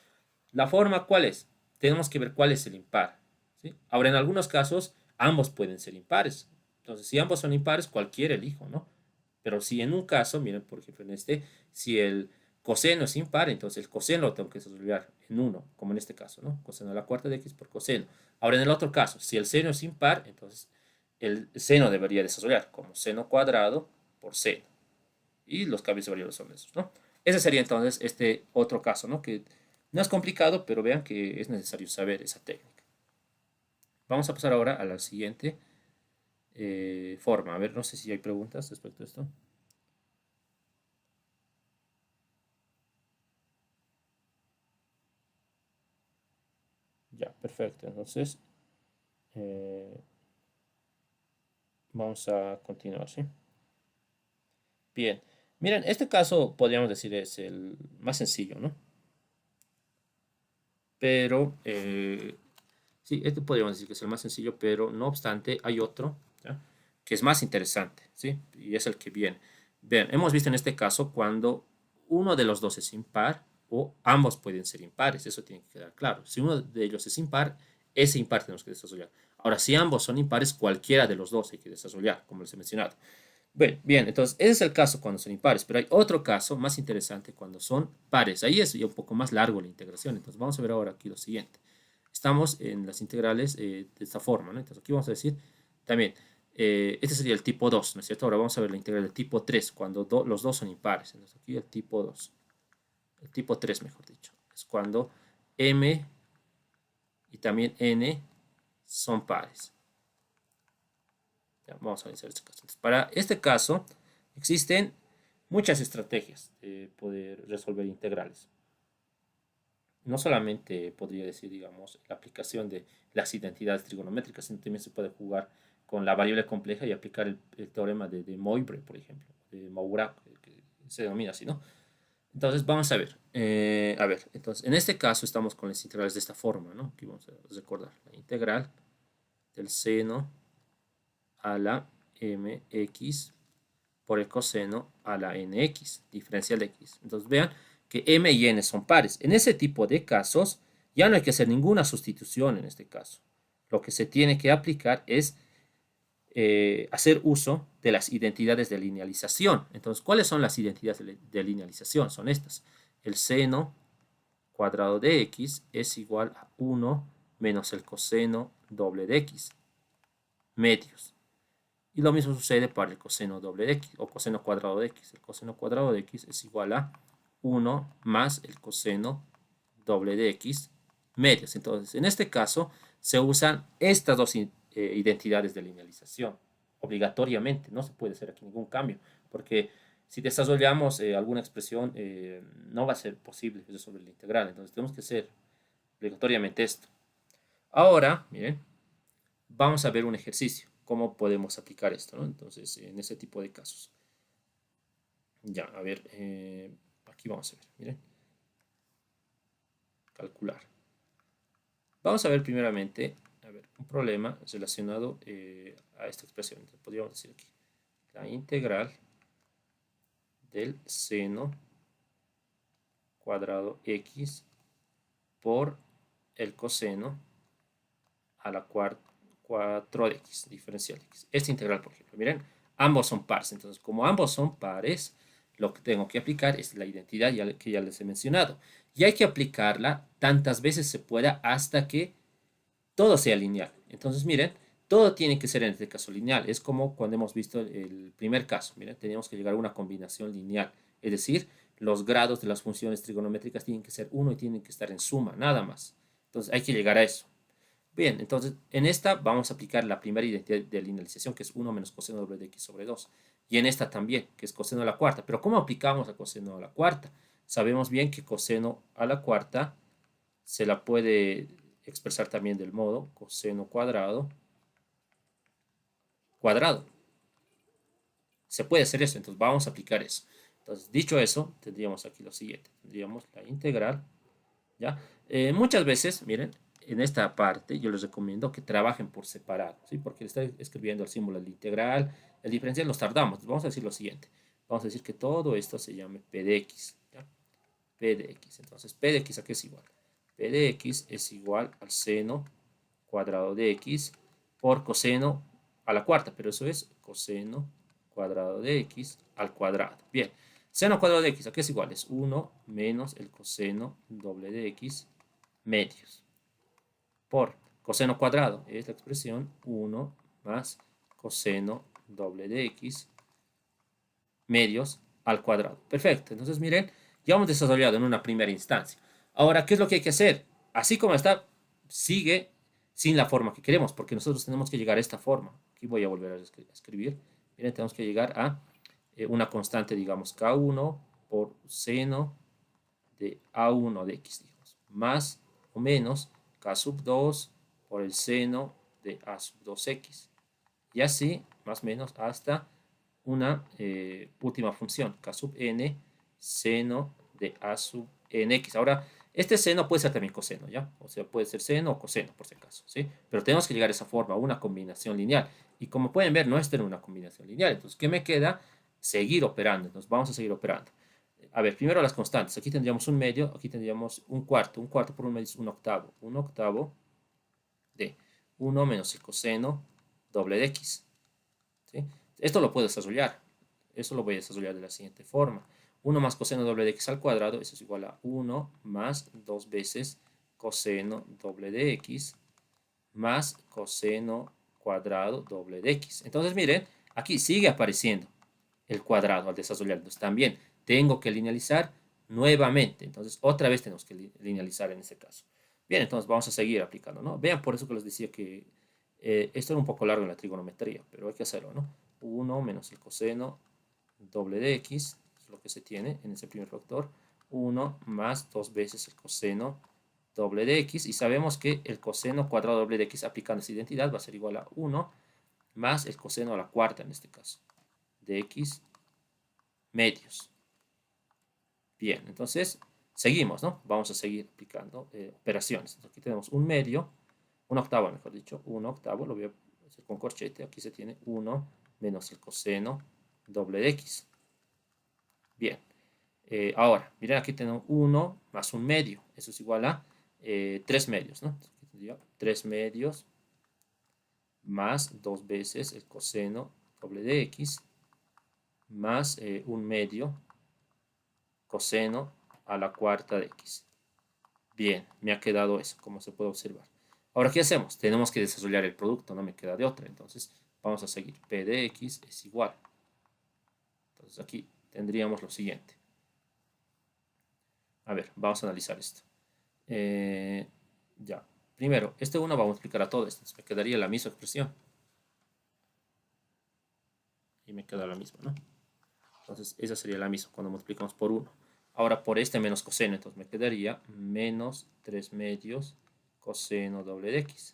¿la forma cuál es? Tenemos que ver cuál es el impar. ¿Sí? Ahora, en algunos casos, ambos pueden ser impares. Entonces, si ambos son impares, cualquiera elijo, ¿no? Pero si en un caso, miren, por ejemplo, en este, si el coseno es impar, entonces el coseno lo tengo que desarrollar en 1, como en este caso, ¿no? Coseno a la cuarta de x por coseno. Ahora, en el otro caso, si el seno es impar, entonces el seno debería desarrollar como seno cuadrado por seno. Y los cambios de variables son esos, ¿no? Ese sería entonces este otro caso, ¿no? Que no es complicado, pero vean que es necesario saber esa técnica. Vamos a pasar ahora a la siguiente forma. A ver, no sé si hay preguntas respecto a esto. Ya, perfecto. Entonces, eh, vamos a continuar, ¿sí? Bien. Miren, este caso podríamos decir es el más sencillo, ¿no? Pero, sí, este podríamos decir que es el más sencillo, pero no obstante hay otro, ¿ya? Que es más interesante, ¿sí? Y es el que viene. Bien, hemos visto en este caso cuando uno de los dos es impar o ambos pueden ser impares, eso tiene que quedar claro. Si uno de ellos es impar, ese impar tenemos que desarrollar. Ahora, si ambos son impares, cualquiera de los dos hay que desarrollar, como les he mencionado. Bueno, bien, entonces ese es el caso cuando son impares, pero hay otro caso más interesante cuando son pares. Ahí es ya un poco más largo la integración. Entonces vamos a ver ahora aquí lo siguiente. Estamos en las integrales de esta forma, ¿no? Entonces aquí vamos a decir también, este sería el tipo 2, ¿no es cierto? Ahora vamos a ver la integral del tipo 3 cuando los dos son impares. Entonces aquí el tipo 2, el tipo 3 mejor dicho, es cuando m y también n son pares. Ya, vamos a analizar este caso. Entonces, para este caso existen muchas estrategias de poder resolver integrales. No solamente podría decir, digamos, la aplicación de las identidades trigonométricas, sino también se puede jugar con la variable compleja y aplicar el teorema de Moivre, por ejemplo, de Moura, que se denomina así, ¿no? Entonces, vamos a ver, entonces, en este caso estamos con las integrales de esta forma, ¿no? Aquí vamos a recordar la integral del seno a la mx por el coseno a la nx, diferencial de x. Entonces vean que m y n son pares. En ese tipo de casos ya no hay que hacer ninguna sustitución en este caso. Lo que se tiene que aplicar es hacer uso de las identidades de linealización. Entonces, ¿cuáles son las identidades de linealización? Son estas. El seno cuadrado de x es igual a 1 menos el coseno doble de x, medios. Y lo mismo sucede para el coseno doble de x o coseno cuadrado de x. El coseno cuadrado de x es igual a 1 más el coseno doble de x medios. Entonces, en este caso, se usan estas dos identidades de linealización obligatoriamente. No se puede hacer aquí ningún cambio, porque si desarrollamos alguna expresión, no va a ser posible resolver la integral. Entonces, tenemos que hacer obligatoriamente esto. Ahora, miren, vamos a ver un ejercicio. ¿Cómo podemos aplicar esto, ¿no? Entonces, en ese tipo de casos. Ya, a ver, aquí vamos a ver, miren. Calcular. Vamos a ver primeramente, a ver, un problema relacionado a esta expresión. Entonces, podríamos decir aquí, la integral del seno cuadrado x por el coseno a la 4 de x, diferencial de x. Esta integral, por ejemplo, miren, ambos son pares. Entonces, como ambos son pares, lo que tengo que aplicar es la identidad que ya les he mencionado. Y hay que aplicarla tantas veces se pueda hasta que todo sea lineal. Entonces, miren, todo tiene que ser en este caso lineal. Es como cuando hemos visto el primer caso. Miren, teníamos que llegar a una combinación lineal. Es decir, los grados de las funciones trigonométricas tienen que ser 1 y tienen que estar en suma, nada más. Entonces, hay que llegar a eso. Bien, entonces en esta vamos a aplicar la primera identidad de linealización, que es 1 menos coseno doble de x sobre 2. Y en esta también, que es coseno a la cuarta. Pero ¿cómo aplicamos a coseno a la cuarta? Sabemos bien que coseno a la cuarta se la puede expresar también del modo coseno cuadrado, cuadrado. Se puede hacer eso, entonces vamos a aplicar eso. Entonces, dicho eso, tendríamos aquí lo siguiente. Tendríamos la integral, ¿ya? Muchas veces, miren, en esta parte yo les recomiendo que trabajen por separado, ¿sí? Porque está escribiendo el símbolo del integral, el diferencial nos tardamos. Vamos a decir lo siguiente. Vamos a decir que todo esto se llame p de x, ¿ya? P de x. Entonces, p de x, ¿a qué es igual? P de x es igual al seno cuadrado de x por coseno a la cuarta, pero eso es coseno cuadrado de x al cuadrado. Bien, seno cuadrado de x, ¿a qué es igual? Es 1 menos el coseno doble de x medios por coseno cuadrado. Es la expresión 1 más coseno doble de x medios al cuadrado. Perfecto. Entonces, miren, ya hemos desarrollado en una primera instancia. Ahora, ¿qué es lo que hay que hacer? Así como está, sigue sin la forma que queremos, porque nosotros tenemos que llegar a esta forma. Aquí voy a volver a escribir. Miren, tenemos que llegar a una constante, digamos, K1 por seno de A1 de X, digamos, más o menos K sub 2 por el seno de A sub 2X. Y así, más o menos, hasta una última función, K sub n, seno de A sub nx. Ahora, este seno puede ser también coseno, ¿ya? O sea, puede ser seno o coseno, por si acaso, ¿sí? Pero tenemos que llegar a esa forma, una combinación lineal. Y como pueden ver, no es tener una combinación lineal. Entonces, ¿qué me queda? Seguir operando. Entonces, vamos a seguir operando. A ver, primero las constantes. Aquí tendríamos un medio, aquí tendríamos un cuarto. Un cuarto por un medio es un octavo. Un octavo de 1 menos el coseno doble de x. ¿Sí? Esto lo puedo desarrollar. Eso lo voy a desarrollar de la siguiente forma. 1 más coseno doble de x al cuadrado, eso es igual a 1 más 2 veces coseno doble de x más coseno cuadrado doble de x. Entonces, miren, aquí sigue apareciendo el cuadrado al desarrollar. Entonces, también tengo que linealizar nuevamente. Entonces, otra vez tenemos que linealizar en este caso. Bien, entonces vamos a seguir aplicando, ¿no? Vean, por eso que les decía que esto era un poco largo en la trigonometría, pero hay que hacerlo, ¿no? 1 menos el coseno doble de x, es lo que se tiene en ese primer factor. 1 más 2 veces el coseno doble de x, y sabemos que el coseno cuadrado doble de x aplicando esa identidad va a ser igual a 1 más el coseno a la cuarta en este caso, de x medios. Bien, entonces seguimos, ¿no? Vamos a seguir aplicando operaciones. Entonces, aquí tenemos un medio, un octavo, mejor dicho, un octavo, lo voy a hacer con corchete. Aquí se tiene 1 menos el coseno doble de x. Bien, ahora, miren, aquí tenemos 1 más un medio. Eso es igual a 3 medios, ¿no? Entonces, aquí tendría 3 medios más 2 veces el coseno doble de x más un medio coseno a la cuarta de x. Bien, me ha quedado eso, como se puede observar. Ahora, ¿qué hacemos? Tenemos que desarrollar el producto, no me queda de otra. Entonces, vamos a seguir. P de x es igual. Entonces, aquí tendríamos lo siguiente. A ver, vamos a analizar esto. Ya. Primero, este 1 va a multiplicar a todo esto. Entonces, me quedaría la misma expresión. Y me queda la misma, ¿no? Entonces, esa sería la misma cuando multiplicamos por 1. Ahora, por este menos coseno, entonces me quedaría menos 3 medios coseno doble de x.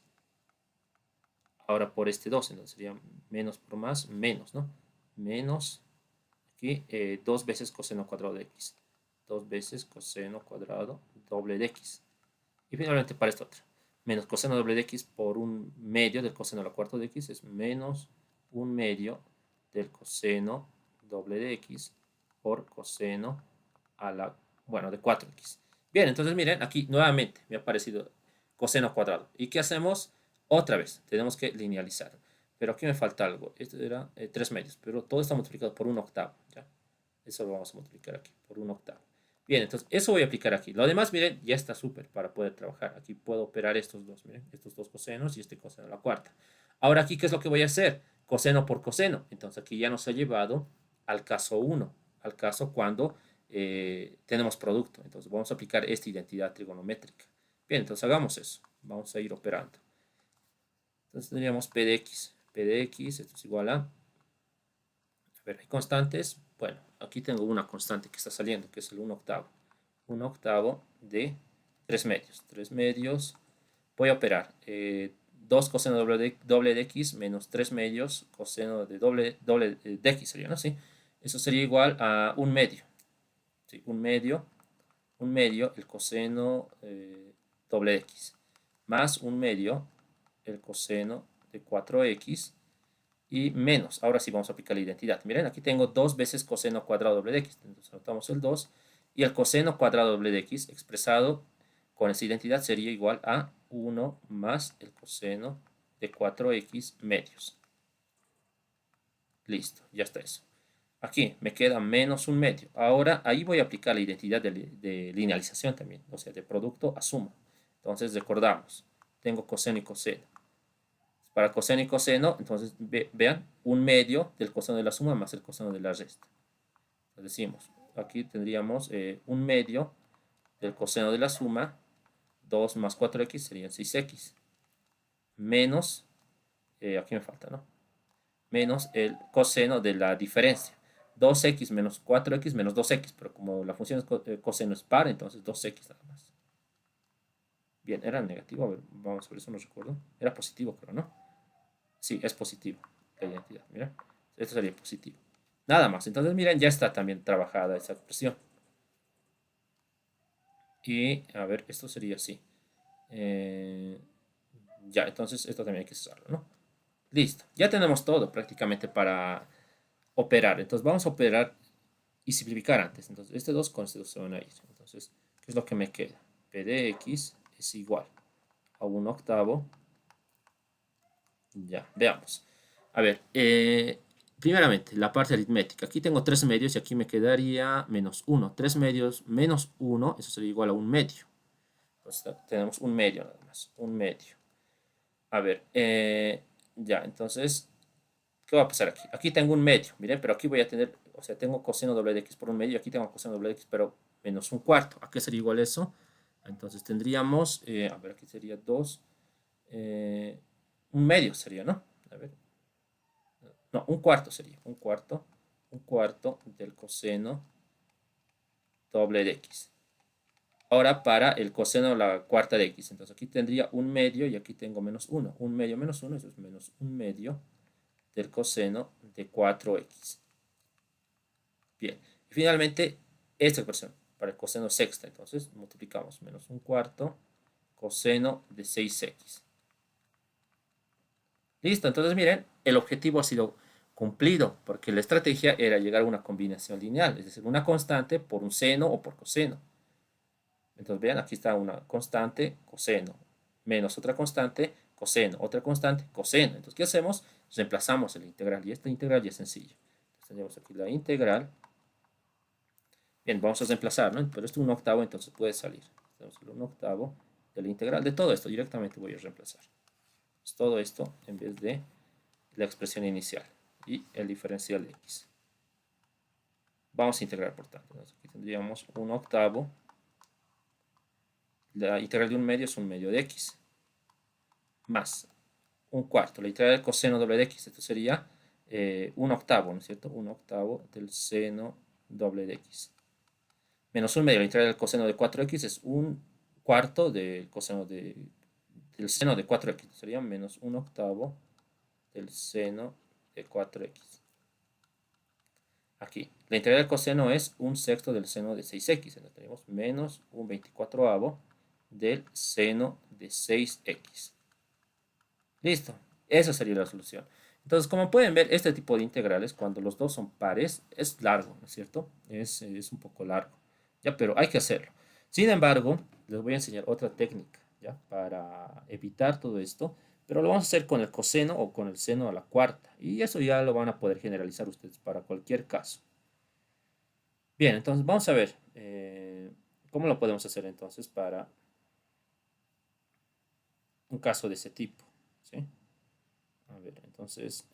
Ahora por este 2, entonces sería menos por más, menos, ¿no? Menos, aquí, 2 veces coseno cuadrado de x. 2 veces coseno cuadrado doble de x. Y finalmente para esta otra, menos coseno doble de x por un medio del coseno a la cuarta de x es menos un medio del coseno doble de x por coseno a la, bueno, de 4x. Bien, entonces miren, aquí nuevamente me ha aparecido coseno cuadrado. ¿Y qué hacemos? Otra vez, tenemos que linealizar. Pero aquí me falta algo. Esto era 3 medios, pero todo está multiplicado por un octavo. ¿Ya? Eso lo vamos a multiplicar aquí, por un octavo. Bien, entonces eso voy a aplicar aquí. Lo demás, miren, ya está súper para poder trabajar. Aquí puedo operar estos dos, miren, estos dos cosenos y este coseno a la cuarta. Ahora aquí, ¿qué es lo que voy a hacer? Coseno por coseno. Entonces aquí ya nos ha llevado al caso 1, al caso cuando tenemos producto. Entonces vamos a aplicar esta identidad trigonométrica. Bien, entonces hagamos eso. Vamos a ir operando. Entonces tendríamos P de X. P de X, esto es igual a ver, hay constantes. Bueno, aquí tengo una constante que está saliendo, que es el 1 octavo. 1 octavo de 3 medios. 3 medios. Voy a operar 2 coseno doble de x menos 3 medios coseno de doble de x sería, ¿no? Sí. Eso sería igual a un medio. ¿Sí? Un medio, el coseno doble de x. Más un medio, el coseno de 4x y menos. Ahora sí vamos a aplicar la identidad. Miren, aquí tengo 2 veces coseno cuadrado doble de x. Entonces anotamos el 2. Y el coseno cuadrado doble de x expresado con esa identidad sería igual a 1 más el coseno de 4x medios. Listo, ya está eso. Aquí me queda menos un medio. Ahora ahí voy a aplicar la identidad de linealización también. O sea, de producto a suma. Entonces recordamos, tengo coseno y coseno. Para coseno y coseno, entonces vean, un medio del coseno de la suma más el coseno de la resta. Entonces decimos, aquí tendríamos un medio del coseno de la suma, 2 más 4x serían 6x, menos, aquí me falta, ¿no? Menos el coseno de la diferencia. 2x menos 4x menos 2x, pero como la función es coseno es par, entonces 2x nada más. Bien, era negativo, a ver, vamos a ver, eso no recuerdo. Era positivo, creo, ¿no? Sí, es positivo la identidad, mira. Esto sería positivo. Nada más. Entonces, miren, ya está también trabajada esa expresión. Y, a ver, esto sería así. Ya, entonces esto también hay que usarlo, ¿no? Listo. Ya tenemos todo prácticamente para operar. Entonces, vamos a operar y simplificar antes. Entonces, este 2 con este 2 se van a ir. Entonces, ¿qué es lo que me queda? P de x es igual a 1/8. Ya, veamos. A ver, primeramente, la parte aritmética. Aquí tengo 3 medios y aquí me quedaría menos 1. 3 medios menos 1, eso sería igual a un medio. Entonces, tenemos un medio nada más, un medio. A ver, ya, entonces, ¿qué va a pasar aquí? Aquí tengo un medio, miren, pero aquí voy a tener, o sea, tengo coseno doble de x por un medio, y aquí tengo coseno doble de x, pero menos un cuarto. ¿A qué sería igual eso? Entonces tendríamos, a ver, aquí sería 2, un medio sería, ¿no? A ver, no, un cuarto sería, un cuarto del coseno doble de x. Ahora para el coseno de la cuarta de x, entonces aquí tendría un medio y aquí tengo menos 1. Un medio menos 1, eso es menos un medio del coseno de 4x. Bien, y finalmente esta expresión para el coseno sexta, entonces multiplicamos menos un cuarto coseno de 6x. Listo, entonces miren, el objetivo ha sido cumplido, porque la estrategia era llegar a una combinación lineal, es decir, una constante por un seno o por coseno. Entonces vean, aquí está una constante, coseno, menos otra constante, coseno, otra constante, coseno. Entonces, ¿qué hacemos? Reemplazamos el integral, y esta integral ya es sencilla. Entonces, tenemos aquí la integral. Bien, vamos a reemplazar, ¿no? Pero esto es un octavo, entonces puede salir. Tenemos el 1/8 de la integral de todo esto, directamente voy a reemplazar. Pues todo esto en vez de la expresión inicial y el diferencial de x. Vamos a integrar, por tanto. Entonces, aquí tendríamos 1/8. La integral de un medio es un medio de x. Más un cuarto. La integral del coseno doble de x. Esto sería 1/8, ¿no es cierto? 1/8 del seno doble de x. Menos un medio. La integral del coseno de 4x es un cuarto del coseno del seno de 4x. Sería menos 1/8 del seno de 4x. Aquí, la integral del coseno es un sexto del seno de 6x. Entonces tenemos menos un 24avo del seno de 6x. Listo, esa sería la solución. Entonces, como pueden ver, este tipo de integrales, cuando los dos son pares, es largo, ¿no es cierto? Es un poco largo, ¿ya? Pero hay que hacerlo. Sin embargo, les voy a enseñar otra técnica, ¿ya? Para evitar todo esto, pero lo vamos a hacer con el coseno o con el seno a la cuarta. Y eso ya lo van a poder generalizar ustedes para cualquier caso. Bien, entonces vamos a ver cómo lo podemos hacer entonces para un caso de ese tipo, ¿sí? A ver, entonces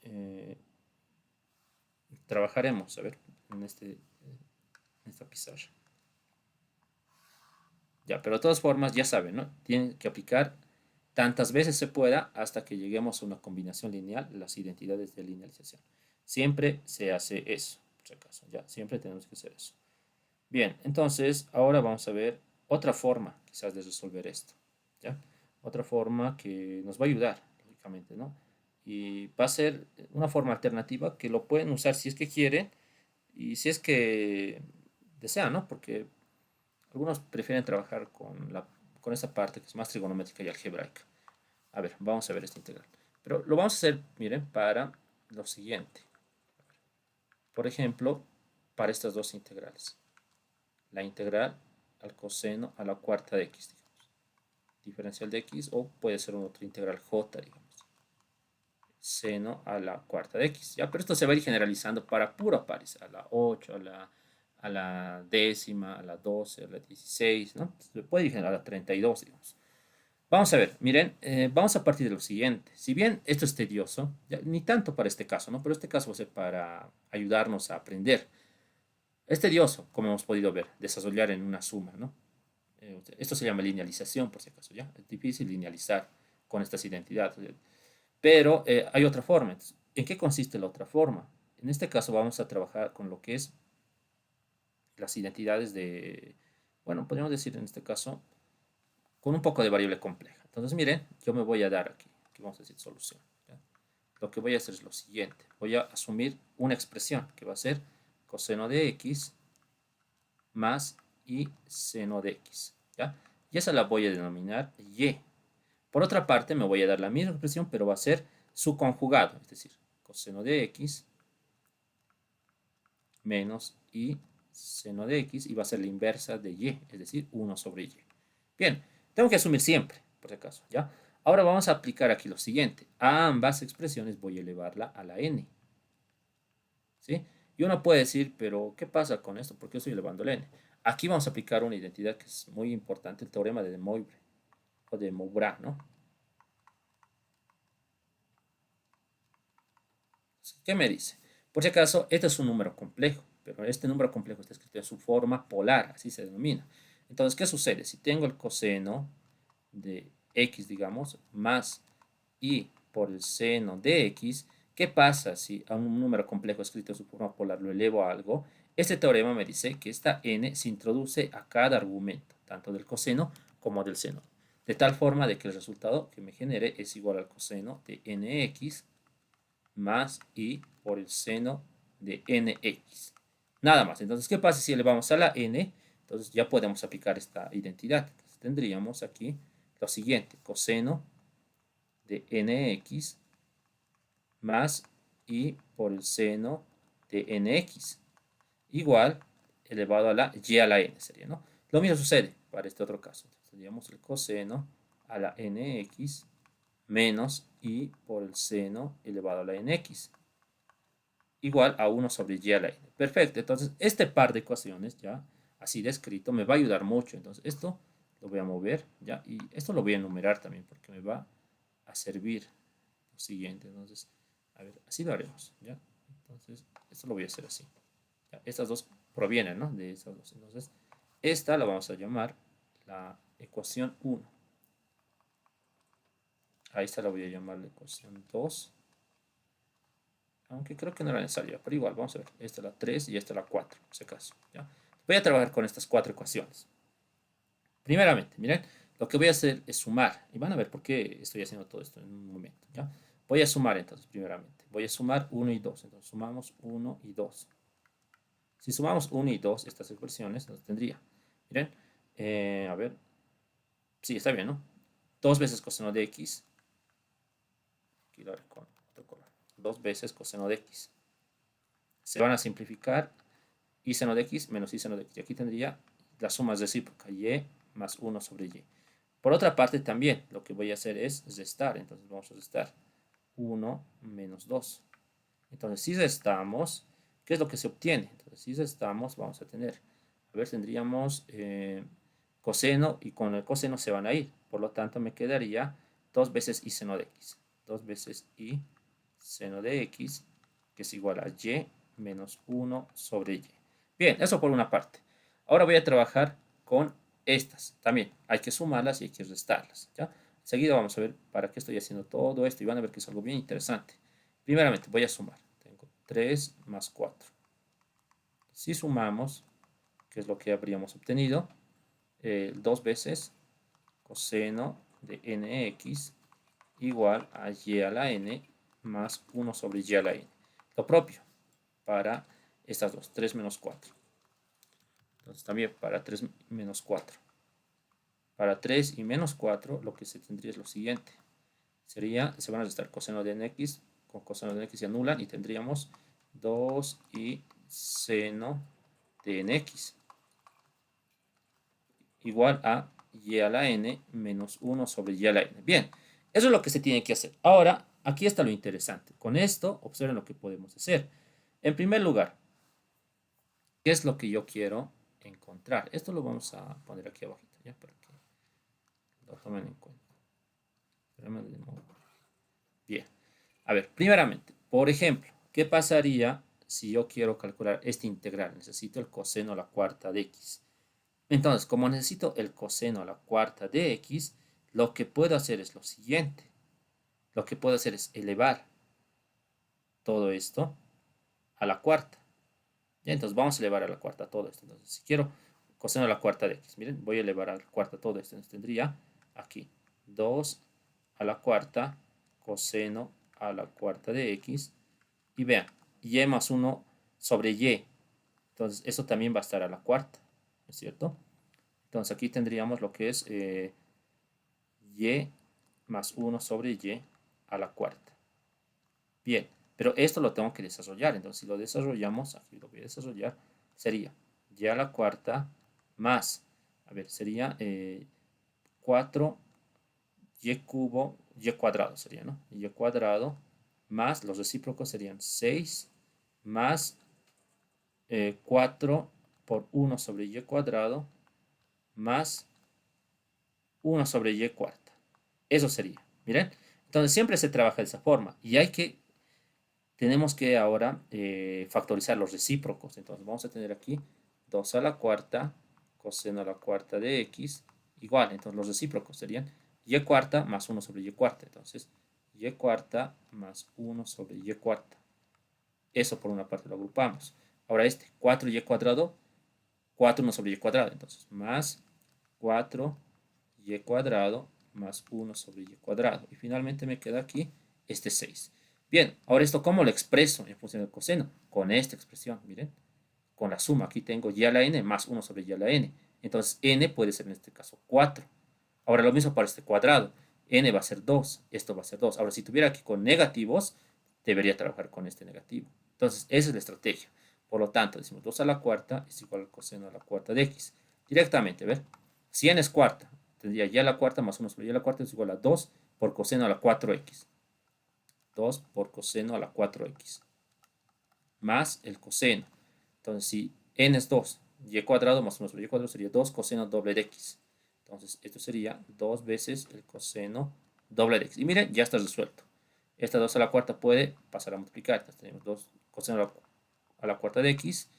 trabajaremos, a ver, en esta pizarra. Ya, pero de todas formas, ya saben, ¿no? Tienen que aplicar tantas veces se pueda hasta que lleguemos a una combinación lineal, las identidades de linealización. Siempre se hace eso, por si acaso, ya, siempre tenemos que hacer eso. Bien, entonces, ahora vamos a ver otra forma, quizás, de resolver esto, ¿ya? Otra forma que nos va a ayudar, lógicamente, ¿no? Y va a ser una forma alternativa que lo pueden usar si es que quieren y si es que desean, ¿no? Porque algunos prefieren trabajar con esa parte que es más trigonométrica y algebraica. A ver, vamos a ver esta integral. Pero lo vamos a hacer, miren, para lo siguiente. Por ejemplo, para estas dos integrales. La integral al coseno a la cuarta de x, digamos. Diferencial de x, o puede ser una otra integral j, digamos. Seno a la cuarta de x. ¿Ya? Pero esto se va a ir generalizando para puro pares, a la 8, a la décima, a la 12, a la 16, ¿no? Se puede ir a la 32, digamos. Vamos a ver, miren, vamos a partir de lo siguiente. Si bien esto es tedioso, ya, ni tanto para este caso, ¿no? Pero este caso va a ser para ayudarnos a aprender. Es tedioso, como hemos podido ver, desarrollar en una suma, ¿no? Esto se llama linealización, por si acaso, ¿ya? Es difícil linealizar con estas identidades. Pero hay otra forma. Entonces, ¿en qué consiste la otra forma? En este caso vamos a trabajar con lo que es las identidades de, bueno, podríamos decir en este caso, con un poco de variable compleja. Entonces, miren, yo me voy a dar aquí vamos a decir solución. ¿Ya? Lo que voy a hacer es lo siguiente. Voy a asumir una expresión que va a ser coseno de x más y seno de x. ¿Ya? Y esa la voy a denominar y. Por otra parte, me voy a dar la misma expresión, pero va a ser su conjugado, es decir, coseno de x menos y seno de x y va a ser la inversa de y, es decir, 1 sobre y. Bien, tengo que asumir siempre, por si acaso, ¿ya? Ahora vamos a aplicar aquí lo siguiente. A ambas expresiones voy a elevarla a la n. ¿Sí? Y uno puede decir, pero ¿qué pasa con esto? ¿Por qué estoy elevando la n? Aquí vamos a aplicar una identidad que es muy importante, el teorema de De Moivre, o de Moivre, ¿no? ¿Qué me dice? Por si acaso, este es un número complejo, pero este número complejo está escrito en su forma polar, así se denomina. Entonces, ¿qué sucede? Si tengo el coseno de x, digamos, más y por el seno de x, ¿qué pasa si a un número complejo escrito en su forma polar lo elevo a algo? Este teorema me dice que esta n se introduce a cada argumento, tanto del coseno como del seno, de tal forma de que el resultado que me genere es igual al coseno de nx más y por el seno de nx. Nada más. Entonces, ¿qué pasa si elevamos a la n? Entonces ya podemos aplicar esta identidad. Entonces, tendríamos aquí lo siguiente, coseno de nx más y por el seno de nx igual elevado a la y a la n sería, ¿no? Lo mismo sucede para este otro caso. Entonces, tendríamos el coseno a la nx menos y por el seno elevado a la nx igual a 1 sobre y a la n. Perfecto, entonces este par de ecuaciones ya así descrito me va a ayudar mucho. Entonces esto lo voy a mover ya y esto lo voy a enumerar también porque me va a servir lo siguiente. Entonces, a ver, así lo haremos, ¿ya? Entonces, esto lo voy a hacer así. ¿Ya? Estas dos provienen, ¿no? De estas dos. Entonces, esta la vamos a llamar la ecuación 1. A esta la voy a llamar la ecuación 2. Aunque creo que no era necesaria, pero igual, vamos a ver. Esta es la 3 y esta es la 4, por si acaso. ¿Ya? Voy a trabajar con estas 4 ecuaciones. Primeramente, miren, lo que voy a hacer es sumar. Y van a ver por qué estoy haciendo todo esto en un momento. ¿Ya? Voy a sumar entonces, primeramente. Voy a sumar 1 y 2. Entonces, sumamos 1 y 2. Si sumamos 1 y 2, estas expresiones, nos tendría. Miren, a ver. Sí, está bien, ¿no? 2 veces coseno de x. Aquí lo haré con otro color. 2 veces coseno de x. Se van a simplificar y seno de x menos y seno de x. Y aquí tendría la suma recíproca, y más 1 sobre y. Por otra parte, también lo que voy a hacer es restar. Entonces vamos a restar 1 menos 2. Entonces, si restamos, ¿qué es lo que se obtiene? Entonces, si restamos, vamos a tener, a ver, tendríamos coseno y con el coseno se van a ir. Por lo tanto, me quedaría 2 veces y seno de x. 2 veces y seno de x, que es igual a y menos 1 sobre y. Bien, eso por una parte. Ahora voy a trabajar con estas. También hay que sumarlas y hay que restarlas. ¿Ya? Enseguida vamos a ver para qué estoy haciendo todo esto y van a ver que es algo bien interesante. Primeramente voy a sumar. Tengo 3 más 4. Si sumamos, que es lo que habríamos obtenido, 2 veces coseno de nx igual a y a la n más 1 sobre y a la n. Lo propio para estas dos, 3 menos 4. Entonces también para 3 menos 4. Para 3 y menos 4 lo que se tendría es lo siguiente. Sería, se van a restar coseno de nx, con coseno de nx se anulan y tendríamos 2 y seno de nx igual a y a la n menos 1 sobre y a la n. Bien, eso es lo que se tiene que hacer. Ahora, aquí está lo interesante. Con esto, observen lo que podemos hacer. En primer lugar, ¿qué es lo que yo quiero encontrar? Esto lo vamos a poner aquí abajo, ¿ya? Para que lo tomen en cuenta. Bien. A ver, primeramente, por ejemplo, ¿qué pasaría si yo quiero calcular este integral? Necesito el coseno a la cuarta de x. Entonces, como necesito el coseno a la cuarta de x, lo que puedo hacer es lo siguiente. Lo que puedo hacer es elevar todo esto a la cuarta. Ya, entonces vamos a elevar a la cuarta todo esto. Entonces, si quiero coseno a la cuarta de x, miren, voy a elevar a la cuarta todo esto. Entonces tendría aquí 2 a la cuarta coseno a la cuarta de x. Y vean, y más 1 sobre y. Entonces, eso también va a estar a la cuarta, ¿no es cierto? Entonces, aquí tendríamos lo que es y más 1 sobre y a la cuarta. Bien, pero esto lo tengo que desarrollar. Entonces, si lo desarrollamos, aquí lo voy a desarrollar, sería y a la cuarta más, a ver, sería 4 y cubo, y cuadrado sería, ¿no? Y cuadrado más los recíprocos serían 6 más 4 por 1 sobre y cuadrado más 1 sobre y cuarta. Eso sería, miren. Entonces siempre se trabaja de esa forma y tenemos que ahora factorizar los recíprocos. Entonces vamos a tener aquí 2 a la cuarta coseno a la cuarta de x igual. Entonces los recíprocos serían y cuarta más 1 sobre y cuarta. Entonces y cuarta más 1 sobre y cuarta. Eso por una parte lo agrupamos. Ahora 4y cuadrado, 4 1 sobre y cuadrado. Entonces más 4y cuadrado más 1 sobre y cuadrado. Y finalmente me queda aquí 6. Bien, ahora esto ¿cómo lo expreso en función del coseno? Con esta expresión, miren. Con la suma, aquí tengo y a la n más 1 sobre y a la n. Entonces n puede ser en este caso 4. Ahora lo mismo para este cuadrado. N va a ser 2, esto va a ser 2. Ahora si tuviera aquí con negativos, debería trabajar con este negativo. Entonces esa es la estrategia. Por lo tanto, decimos 2 a la cuarta es igual al coseno a la cuarta de x. Directamente, ¿ver? Si n es cuarta, tendría y a la cuarta más 1 sobre y a la cuarta es igual a 2 por coseno a la 4x. 2 por coseno a la 4x. Más el coseno. Entonces, si n es 2, y cuadrado más 1 sobre y cuadrado sería 2 coseno doble de x. Entonces, esto sería 2 veces el coseno doble de x. Y miren, ya está resuelto. Esta 2 a la cuarta puede pasar a multiplicar. Entonces, tenemos 2 coseno a la cuarta de x.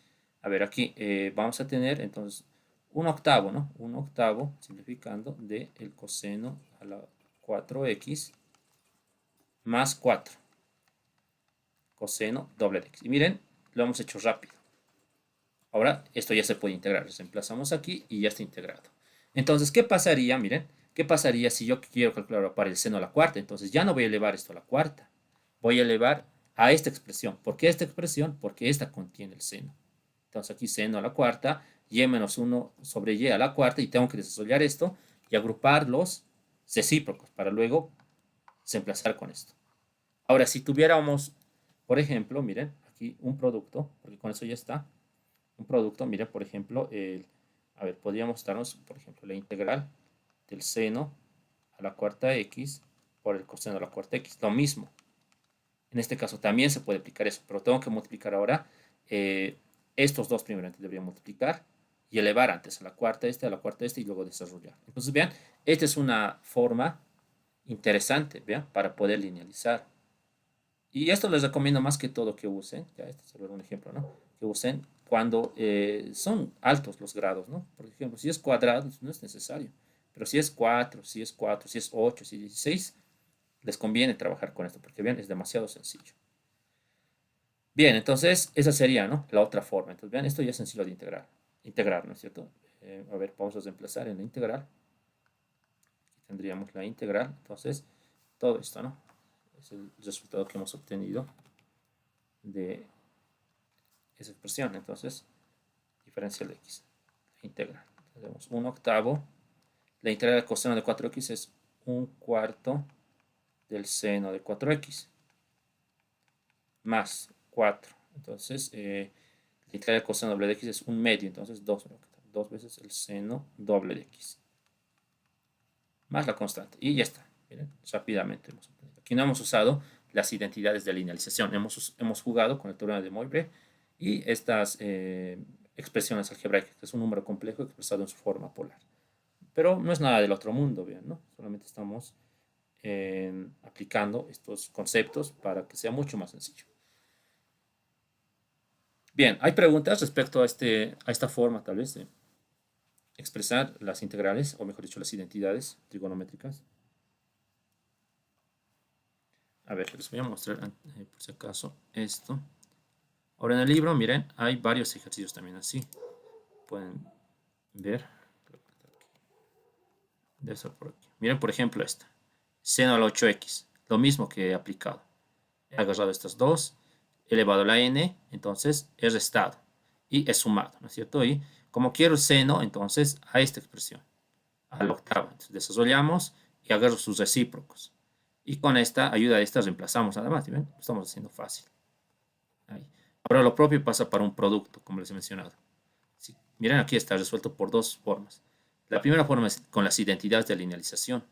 A ver, aquí vamos a tener entonces un octavo, ¿no? Un octavo, simplificando, de el coseno a la 4x más 4 coseno doble de x. Y miren, lo hemos hecho rápido. Ahora, esto ya se puede integrar. Lo reemplazamos aquí y ya está integrado. Entonces, ¿qué pasaría? Miren, ¿qué pasaría si yo quiero calcular para el seno a la cuarta? Entonces, ya no voy a elevar esto a la cuarta. Voy a elevar a esta expresión. ¿Por qué esta expresión? Porque esta contiene el seno. Entonces, aquí seno a la cuarta, y menos 1 sobre y a la cuarta, y tengo que desarrollar esto y agrupar los recíprocos para luego reemplazar con esto. Ahora, si tuviéramos, por ejemplo, miren, aquí un producto, porque con eso ya está, un producto, miren, por ejemplo, a ver, podríamos darnos, por ejemplo, la integral del seno a la cuarta x por el coseno a la cuarta x. Lo mismo. En este caso también se puede aplicar eso, pero tengo que multiplicar ahora estos dos primeramente debería multiplicar y elevar antes a la cuarta a la cuarta y luego desarrollar. Entonces, vean, esta es una forma interesante, vean, para poder linealizar. Y esto les recomiendo más que todo que usen, ya este es un ejemplo, ¿no? Que usen cuando son altos los grados, ¿no? Por ejemplo, si es cuadrado, no es necesario. Pero si es 4, si es 4, si es 8, si es 16, les conviene trabajar con esto, porque vean, es demasiado sencillo. Bien, entonces esa sería, ¿no? La otra forma. Entonces, vean, esto ya es sencillo de integrar, ¿no es cierto? A ver, vamos a reemplazar en la integral. Aquí tendríamos la integral, entonces, todo esto, ¿no? Es el resultado que hemos obtenido de esa expresión. Entonces, diferencial de x, la integral. Tenemos un octavo. La integral del coseno de 4x es un cuarto del seno de 4x más 4. Entonces, la integral del coseno doble de x es un medio. Entonces, 2 veces el seno doble de x más la constante. Y ya está. Miren, rápidamente hemos obtenido. Aquí no hemos usado las identidades de linealización. Hemos jugado con el teorema de Moivre y estas expresiones algebraicas, que es un número complejo expresado en su forma polar. Pero no es nada del otro mundo, vean, ¿no? Solamente estamos aplicando estos conceptos para que sea mucho más sencillo. Bien, ¿hay preguntas respecto a esta forma, tal vez, de expresar las integrales, o mejor dicho, las identidades trigonométricas? A ver, les voy a mostrar, por si acaso, esto. Ahora en el libro, miren, hay varios ejercicios también así. Pueden ver. Debe ser por aquí. Miren, por ejemplo, esta. Seno al 8x. Lo mismo que he aplicado. He agarrado estas dos, he elevado a la n, entonces he restado. Y he sumado, ¿no es cierto? Y como quiero el seno, entonces a esta expresión, a la octava. Entonces desarrollamos y agarro sus recíprocos. Y con esta ayuda de esta reemplazamos nada más. ¿Ven? Lo estamos haciendo fácil. Ahí. Ahora lo propio pasa para un producto, como les he mencionado. Si Miren, aquí está resuelto por dos formas. La primera forma es con las identidades de linealización,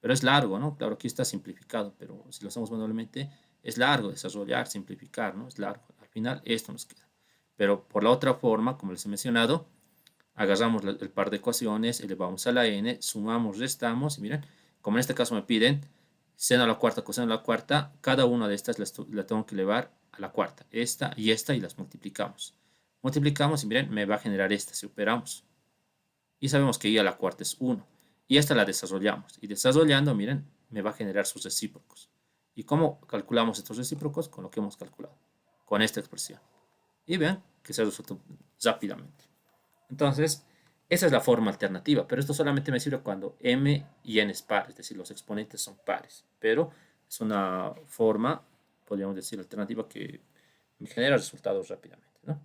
pero es largo, ¿no? Claro, aquí está simplificado, pero si lo hacemos manualmente, es largo desarrollar, simplificar, ¿no? Es largo. Al final, esto nos queda. Pero por la otra forma, como les he mencionado, agarramos el par de ecuaciones, elevamos a la n, sumamos, restamos, y miren, como en este caso me piden seno a la cuarta, coseno a la cuarta, cada una de estas la tengo que elevar a la cuarta, esta, y las multiplicamos. Multiplicamos y miren, me va a generar esta si operamos. Y sabemos que y a la cuarta es 1. Y esta la desarrollamos. Y desarrollando, miren, me va a generar sus recíprocos. ¿Y cómo calculamos estos recíprocos? Con lo que hemos calculado, con esta expresión. Y vean que se resuelve rápidamente. Entonces, esa es la forma alternativa, pero esto solamente me sirve cuando m y n es par, es decir, los exponentes son pares. Pero es una forma, podríamos decir, alternativa que me genera resultados rápidamente, ¿no?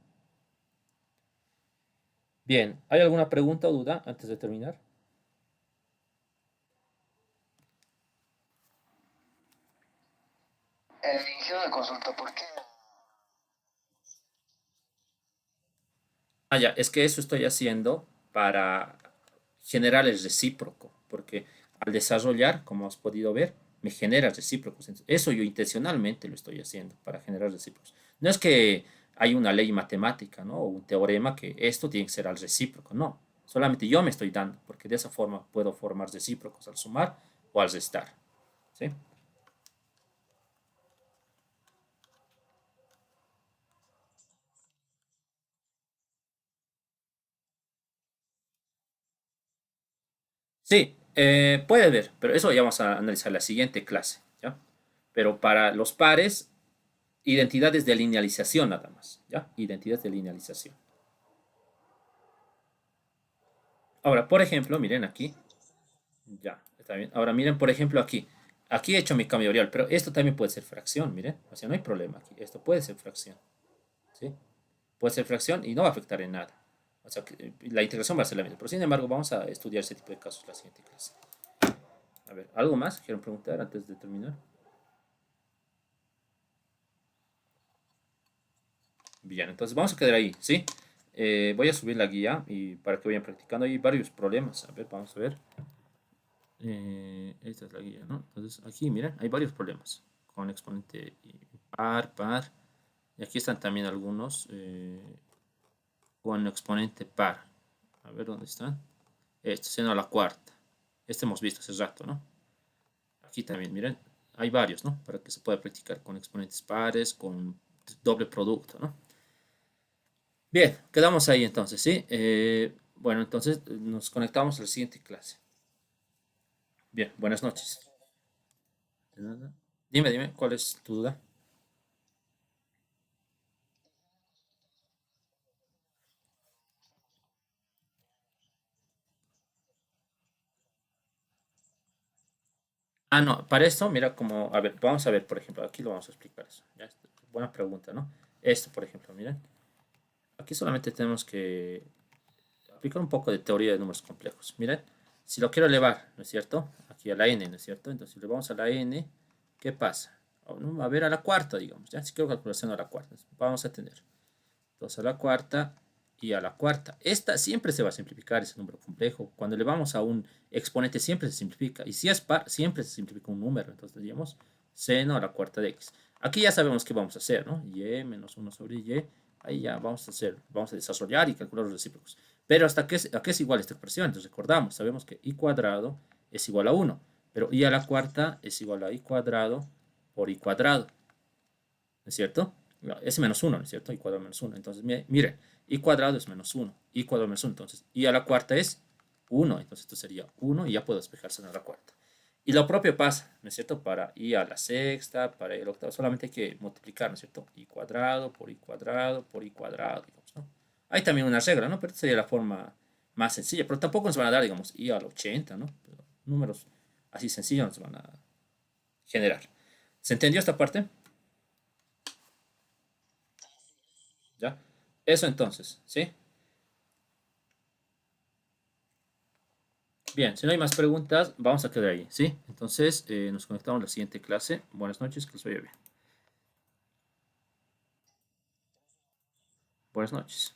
Bien, ¿hay alguna pregunta o duda antes de terminar? Hice una consulta, ¿por qué? Ah, ya, es que eso estoy haciendo para generar el recíproco, porque al desarrollar, como has podido ver, me genera recíprocos. Entonces, eso yo intencionalmente lo estoy haciendo para generar recíprocos. No es que hay una ley matemática, ¿no? O un teorema que esto tiene que ser al recíproco, no. Solamente yo me estoy dando, porque de esa forma puedo formar recíprocos al sumar o al restar. ¿Sí? Sí, puede haber, pero eso ya vamos a analizar en la siguiente clase, ¿ya? Pero para los pares, identidades de linealización nada más, ¿ya? Identidades de linealización. Ahora, por ejemplo, miren aquí, ya, está bien. Ahora miren, por ejemplo, aquí. Aquí he hecho mi cambio de variable, pero esto también puede ser fracción, miren. O sea, no hay problema aquí. Esto puede ser fracción, ¿sí? Puede ser fracción y no va a afectar en nada. O sea, que la integración va a ser la misma. Pero sin embargo, vamos a estudiar ese tipo de casos la siguiente clase. A ver, ¿algo más quieren preguntar antes de terminar? Bien, entonces vamos a quedar ahí, ¿sí? Voy a subir la guía y para que vayan practicando. Hay varios problemas. A ver, vamos a ver. Esta es la guía, ¿no? Entonces aquí, miren, hay varios problemas con exponente par, par. Y aquí están también algunos con exponente par. A ver dónde están. Este, seno a la cuarta. Este hemos visto hace rato, ¿no? Aquí también, miren, hay varios, ¿no? Para que se pueda practicar con exponentes pares, con doble producto, ¿no? Bien, quedamos ahí entonces, ¿sí? Bueno, entonces nos conectamos a la siguiente clase. Bien, buenas noches. De nada. Dime, dime, ¿cuál es tu duda? Ah, no, para esto, mira como, a ver, vamos a ver, por ejemplo, aquí lo vamos a explicar eso. Ya, buena pregunta, ¿no? Esto, por ejemplo, miren, aquí solamente tenemos que aplicar un poco de teoría de números complejos. Miren, si lo quiero elevar, ¿no es cierto? Aquí a la n, ¿no es cierto? Entonces, si le vamos a la n, ¿qué pasa? A ver, a la cuarta, digamos, ya, si quiero calculación a la cuarta, vamos a tener 2 a la cuarta y a la cuarta. Esta siempre se va a simplificar, ese número complejo. Cuando le vamos a un exponente siempre se simplifica. Y si es par, siempre se simplifica un número. Entonces diríamos seno a la cuarta de x. Aquí ya sabemos qué vamos a hacer, ¿no? Y menos 1 sobre y. Ahí ya vamos a hacer, vamos a desarrollar y calcular los recíprocos. Pero ¿a qué es igual esta expresión? Entonces recordamos, sabemos que y cuadrado es igual a 1. Pero y a la cuarta es igual a y cuadrado por y cuadrado. ¿No es cierto? No, es menos 1, ¿no es cierto? Y cuadrado menos 1. Entonces, mire, y cuadrado es menos 1, y cuadrado menos 1. Entonces, y a la cuarta es 1. Entonces, esto sería 1 y ya puedo despejarse a la cuarta. Y lo propio pasa, ¿no es cierto? Para y a la sexta, para y al octavo. Solamente hay que multiplicar, ¿no es cierto? Y cuadrado por y cuadrado por y cuadrado, digamos, ¿no? Hay también una regla, ¿no? Pero esta sería la forma más sencilla. Pero tampoco nos van a dar, digamos, y al 80, ¿no? Pero números así sencillos nos van a generar. ¿Se entendió esta parte? ¿Ya? Eso entonces, ¿sí? Bien, si no hay más preguntas, vamos a quedar ahí, ¿sí? Entonces, nos conectamos a la siguiente clase. Buenas noches, que les vaya bien. Buenas noches.